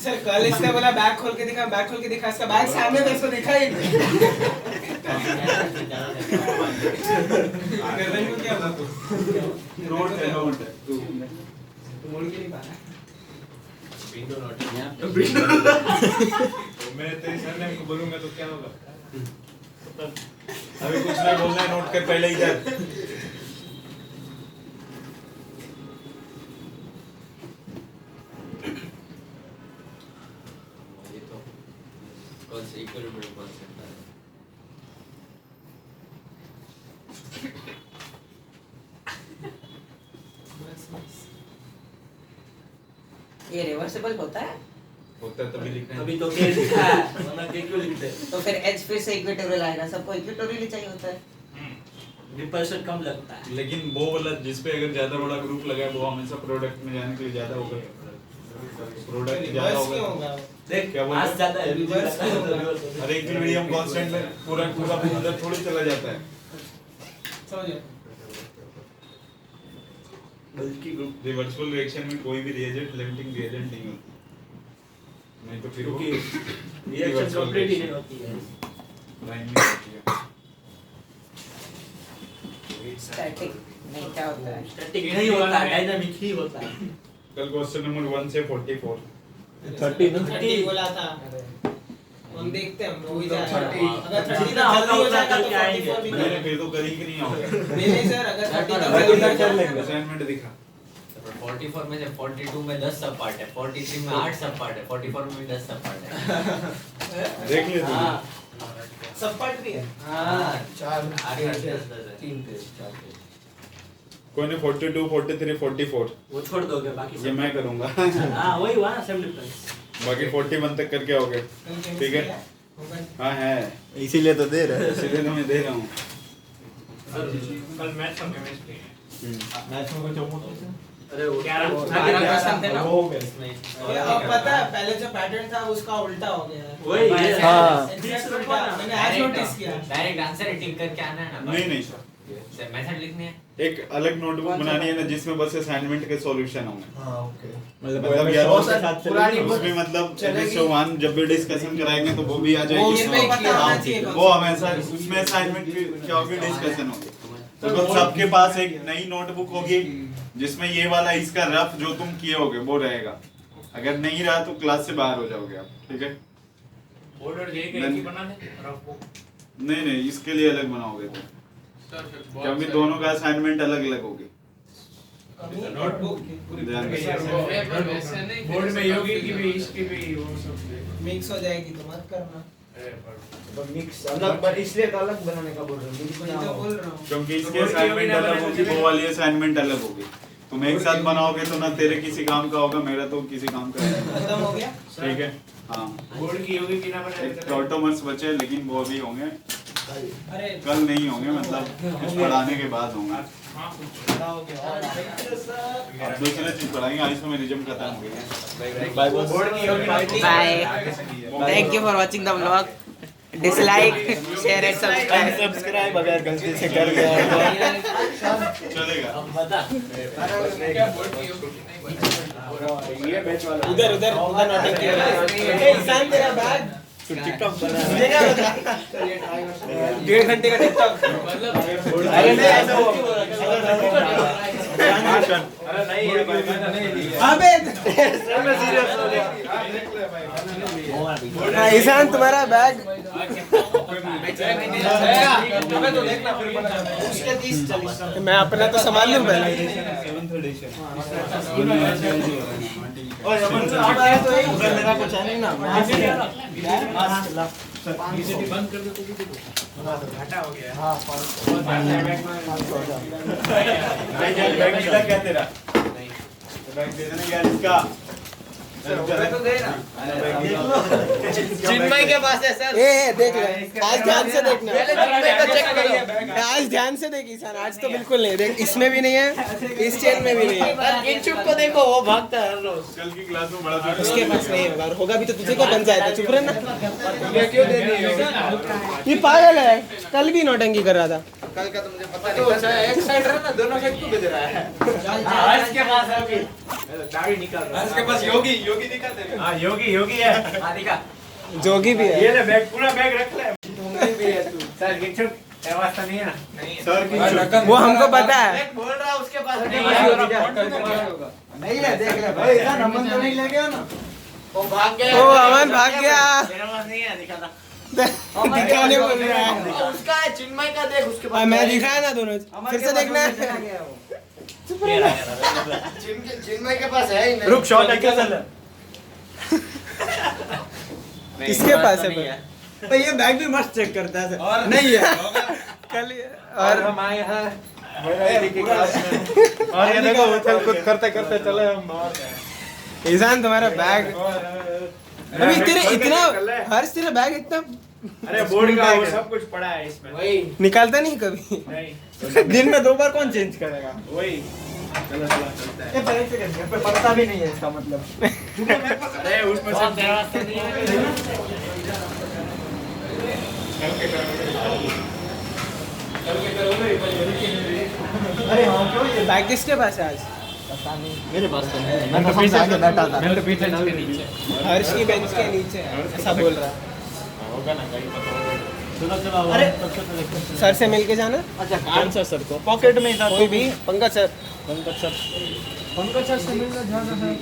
सर कल इसने बोला बैग खोल के दिखा, इसका बैग सामने में इसको दिखा ही नहीं। गर्दन को क्या हुआ? नोट है तू मोड़ के नहीं पाना। मैं तेरे सरनेम को बोलूंगा तो क्या होगा? अभी कुछ नहीं बोलना है, नोट कर पहले इधर। ये तो कौन से इक्विलिब्रियम कांसेप्ट है? ये रिवर्सिबल होता है? होता है तभी लिखना है। अभी तो के लिखा है, वरना के क्यों लिखते हैं? तो फिर एच फिर से इक्वेटोरियल आएगा, सबको इक्वेटोरियल ही चाहिए होता है। रिपल्शन कम लगता है। लेकिन वो वाला जिस पे अगर ज्यादा बड़ा ग्रुप लगा है वो हमेशा प्रोडक्ट में जाने के लिए ज्यादा होगा। प्रोडक्ट ज्यादा रिवर्स क्यों होगा। होगा? देख क्या बोल रहे आज हैं? ज्यादा है, रिवर्स क्यों होगा? अरे इक्विलिब्रियम कांस्टेंट में पूरा अंदर थोड़ी चला जाता है। समझे? बल्कि ग्रुप रिवर्सिबल रिएक्शन में कोई भी रिएजेंट लिमिटिंग रिएजेंट नहीं होती, नहीं तो फिर वो रिएक्शन कंप्लीट ही नहीं होती है। लाइन में होती है। स्टैटिक नहीं, क्या होता है? स्टैटिक नहीं होता है, डायनामिक ही होता है। कल क्वेश्चन नंबर 1 से 44 30 बोला था। हम देखते हैं, हम हो ही जाएगा। अगर 30 जितना तक जल्दी हो होगा जाएगा तो उतना आएंगे। 44 भी मैंने करेंगे। फिर तो करी कि नहीं होगा। नहीं सर, अगर 30 तक जल्दी हो जाएगा असाइनमेंट दिखा 44 में से 42 में 10 सब पार्ट है, 43 में 8 सब पार्ट है, 44 में भी 10 सब पार्ट है। देख ले तू। सब पार्ट भी है। हाँ, 4 आगे 10 है। कोई नहीं 42 43 44 वो छोड़ दोगे बाकी ये मैं करूंगा। हाँ वही हुआ ना, सेम डिफरेंस। बाकी 41 तक करके आओगे, ठीक है? हाँ है, इसीलिए तो दे रहे हैं। इसलिए तो मैं दे रहा हूँ। कल मैथ्स और केमिस्ट्री है। अरे वो 11 क्वेश्चन थे ना? हो गए। ये अब पता है, पहले जो पैटर्न था उसका उल्टा हो गया है। वही है। हाँ। Exact उल्टा, मैंने आज नोटिस किया। डायरेक्ट आंसर टिक करके आना है ना। नहीं नहीं सर, मेथड लिखनी है। एक अलग नोटबुक बनानी है ना जिसमें बस असाइनमेंट के सॉल्यूशन होंगे। हाँ ओके। मतलब यार पुरानी उसमें मतलब चौहान जब भी डिस्कशन कराएंगे तो वो भी आ वो जाएगी। उसमें पता होना चाहिए। वो हमेशा उसमें असाइनमेंट क्या होगी, डिस्कशन होगी। तो बस सबके पास एक नई नोटबुक होगी जिसमें ये वाला इसका रफ जो तुम किए होगे वो रहेगा। अगर नहीं रहा तो क्लास से बाहर हो जाओगे आप, ठीक है? बोर्ड और जे का एक ही बना दे रफ को। नहीं नहीं, इसके लिए अलग बनाओगे तो, क्योंकि दोनों का असाइनमेंट अलग अलग होगी। नोटबुक ध्यान रखिए। बोर्ड में योगी की भी इसकी भी वो सब मिक्स हो जाएगी तो मत करना। मिक्स अलग, बट इसलिए तो अलग बनाने का बोल रहा हूँ। मैं तो बोल रहा हूँ। क्योंकि इसके असाइनमेंट अलग होगी, वो वाली असाइनमेंट अलग होगी। तुम एक साथ बनाओगे तो ना तेरे किसी काम का होगा, मेरा तो किसी काम का है, खत्म हो गया। ठीक है? हाँ, बोर्ड की योगी की ना बने। एक टॉटोमर्स बचे लेकिन वो भी होंगे, अरे कल नहीं होंगे, मतलब कुछ पढ़ाने के बाद होंगे। अब दूसरे चीज पढ़ाएंगे, आइसोमेरिज्म खत्म हो गया। बोर्ड की योगी bye. Thank you for watching the vlog. Dislike, share and subscribe. Subscribe अगर गलती से कर गया हो चलेगा। क्या बोर्ड की योगी नहीं बना। ये बैच वाला उधर उधर उधर नोटिंग किया। ए ईशान तेरा बैग टिकटॉक बना मुझे क्या बता? 1.5 घंटे का टिकटॉक। अरे नहीं ऐसा हो अरे नहीं है भाई, मैंने नहीं लिया। अबे सीरियस हो गया। हाँ, ईशान तुम्हारा बैग हमें तो देखना फिर बना। उसके 30-40 मैं अपना तो संभाल लूं पहले। और अपन से आप आया तो एक उधर मेरा कुछ है नहीं ना। बंद कर दो तो घाटा हो गया। हाँ बैग मिला क्या तेरा? बैग दे देना यार इसका। चिन्मय के पास है सर। ए देख ले, आज ध्यान से देखना। चिन्मय का चेक करो। आज ध्यान से देख ईशान, आज तो बिल्कुल नहीं देख, इसमें भी नहीं है, इस चेन में भी नहीं है। किंचुक को देखो, वो भागता है हर रोज। कल की क्लास में बड़ा उसके पास नहीं होगा, और होगा भी तो तुझे को बन जाएगा। चुप रहना। क्यों दे रही हो? ये पागल है, कल भी नौटंकी कर रहा था। कल का तो मुझे पता तो नहीं अच्छा, एक साइड रहा ना, दोनों साइड क्यों भेज रहा है? हर्ष के पास है अभी। दाढ़ी निकाल रहा है। इसके पास योगी दिखाते हैं। हाँ योगी है। हाँ दिखा। जोगी भी है। ये ले बैग, पूरा बैग रख ले। सर गिच्छू तेरे पास तो नहीं है ना? नहीं है। सर की वो हमको पता है। एक बोल रहा उसके पास नहीं नहीं है। नहीं है, देख ले भाई, इधर नमन तो नहीं ले गया ना। वो भाग गया। ओ अमन भाग गया। तेरे पास नहीं है, दिखा था। दिखाने बोल रहा है। उसका है चिन्मय का, देख उसके पास। मैं दिखाया ना दोनों, फिर से देखना है। चिन्मय के पास है ही नहीं। रुक शॉट है क्या चल? किसके पास है भाई? ये बैग भी मस्त चेक करता है। नहीं है कल और हम आए हैं वैरायटी की क्लास में। और ये देखो उछल कूद करते करते चले हम बाहर। ईशान तुम्हारा बैग अभी तेरे इतना हर्ष, तेरा बैग इतना अरे बोर्ड का वो सब कुछ पड़ा है इसमें। वही निकालता नहीं कभी। नहीं दिन में 2 बार कौन चेंज करेगा? वही। चलो चलते हैं। ये पहले से घर पे पड़ता भी नहीं है इसका मतलब। अरे उसमें सब अरे हाँ, क्यों ये बैग किसके पास है आज? मेरे पास तो नहीं है। मैं तो पीछे आके बैठा था। मैं तो पीछे के नीचे। हर्ष की बेंच के नीचे है, ऐसा बोल रहा है। होगा ना कहीं तो। चलो अरे सर से मिलके जाना। अच्छा, कौन सा सर को? पॉकेट में ही था। कोई भी पंकज सर, पंकज सर से मिलना जाना है।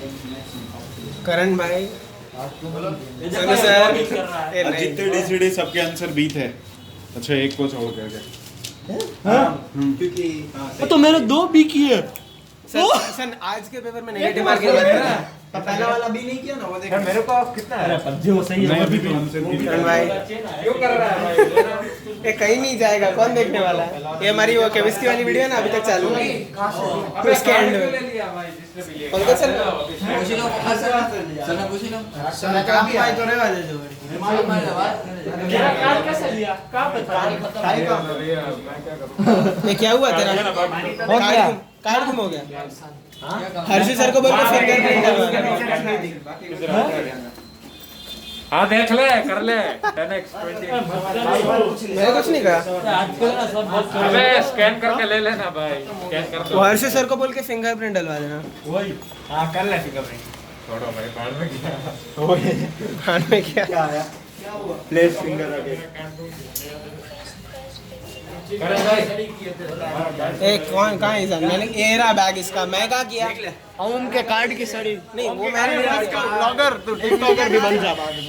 करण भाई, सोनू सर। ए, नहीं। जितने डीसीडी सबके आंसर बी थे। अच्छा एक को छोड़ करके। तो मैंने 2 बी की है। सर आज के पेपर में नेगेटिव मार्किंग है ना, तो पहला वाला भी नहीं किया ना, वो देखो मेरे को कितना है? जो सही है अभी भी आंसर बी करण भाई। क्यों कर रहा है भाई? ये कहीं नहीं जाएगा, कौन देखने वाला है? ये हमारी वो केमिस्ट्री वाली वीडियो है ना, अभी तक चालू है। इसके एंड में पंकज सर भाई तो रहेगा जो ये क्या हुआ तेरा? कार्ड गुम हो गया। हर्षी सर को बोल के फिंगरप्रिंट डलवा। हाँ देख ले, कर ले 10x 20। मैंने कुछ नहीं कहा। अबे स्कैन करके ले लेना भाई, स्कैन कर वो हर्षी सर को बोल के फिंगरप्रिंट डलवा देना। हाँ कर ले फिंगरप्रिंट। छोड़ो भाई, बाद में क्या? कान में क्या आया? प्लेस फिंगर आगे। ए कौन कहाँ है इंसान? मैंने ये रहा बैग इसका, मैं कहाँ किया? ओम के कार्ड की सड़ी। नहीं वो मैंने ब्लॉगर, तू टिकटॉकर भी बन जा बाद में।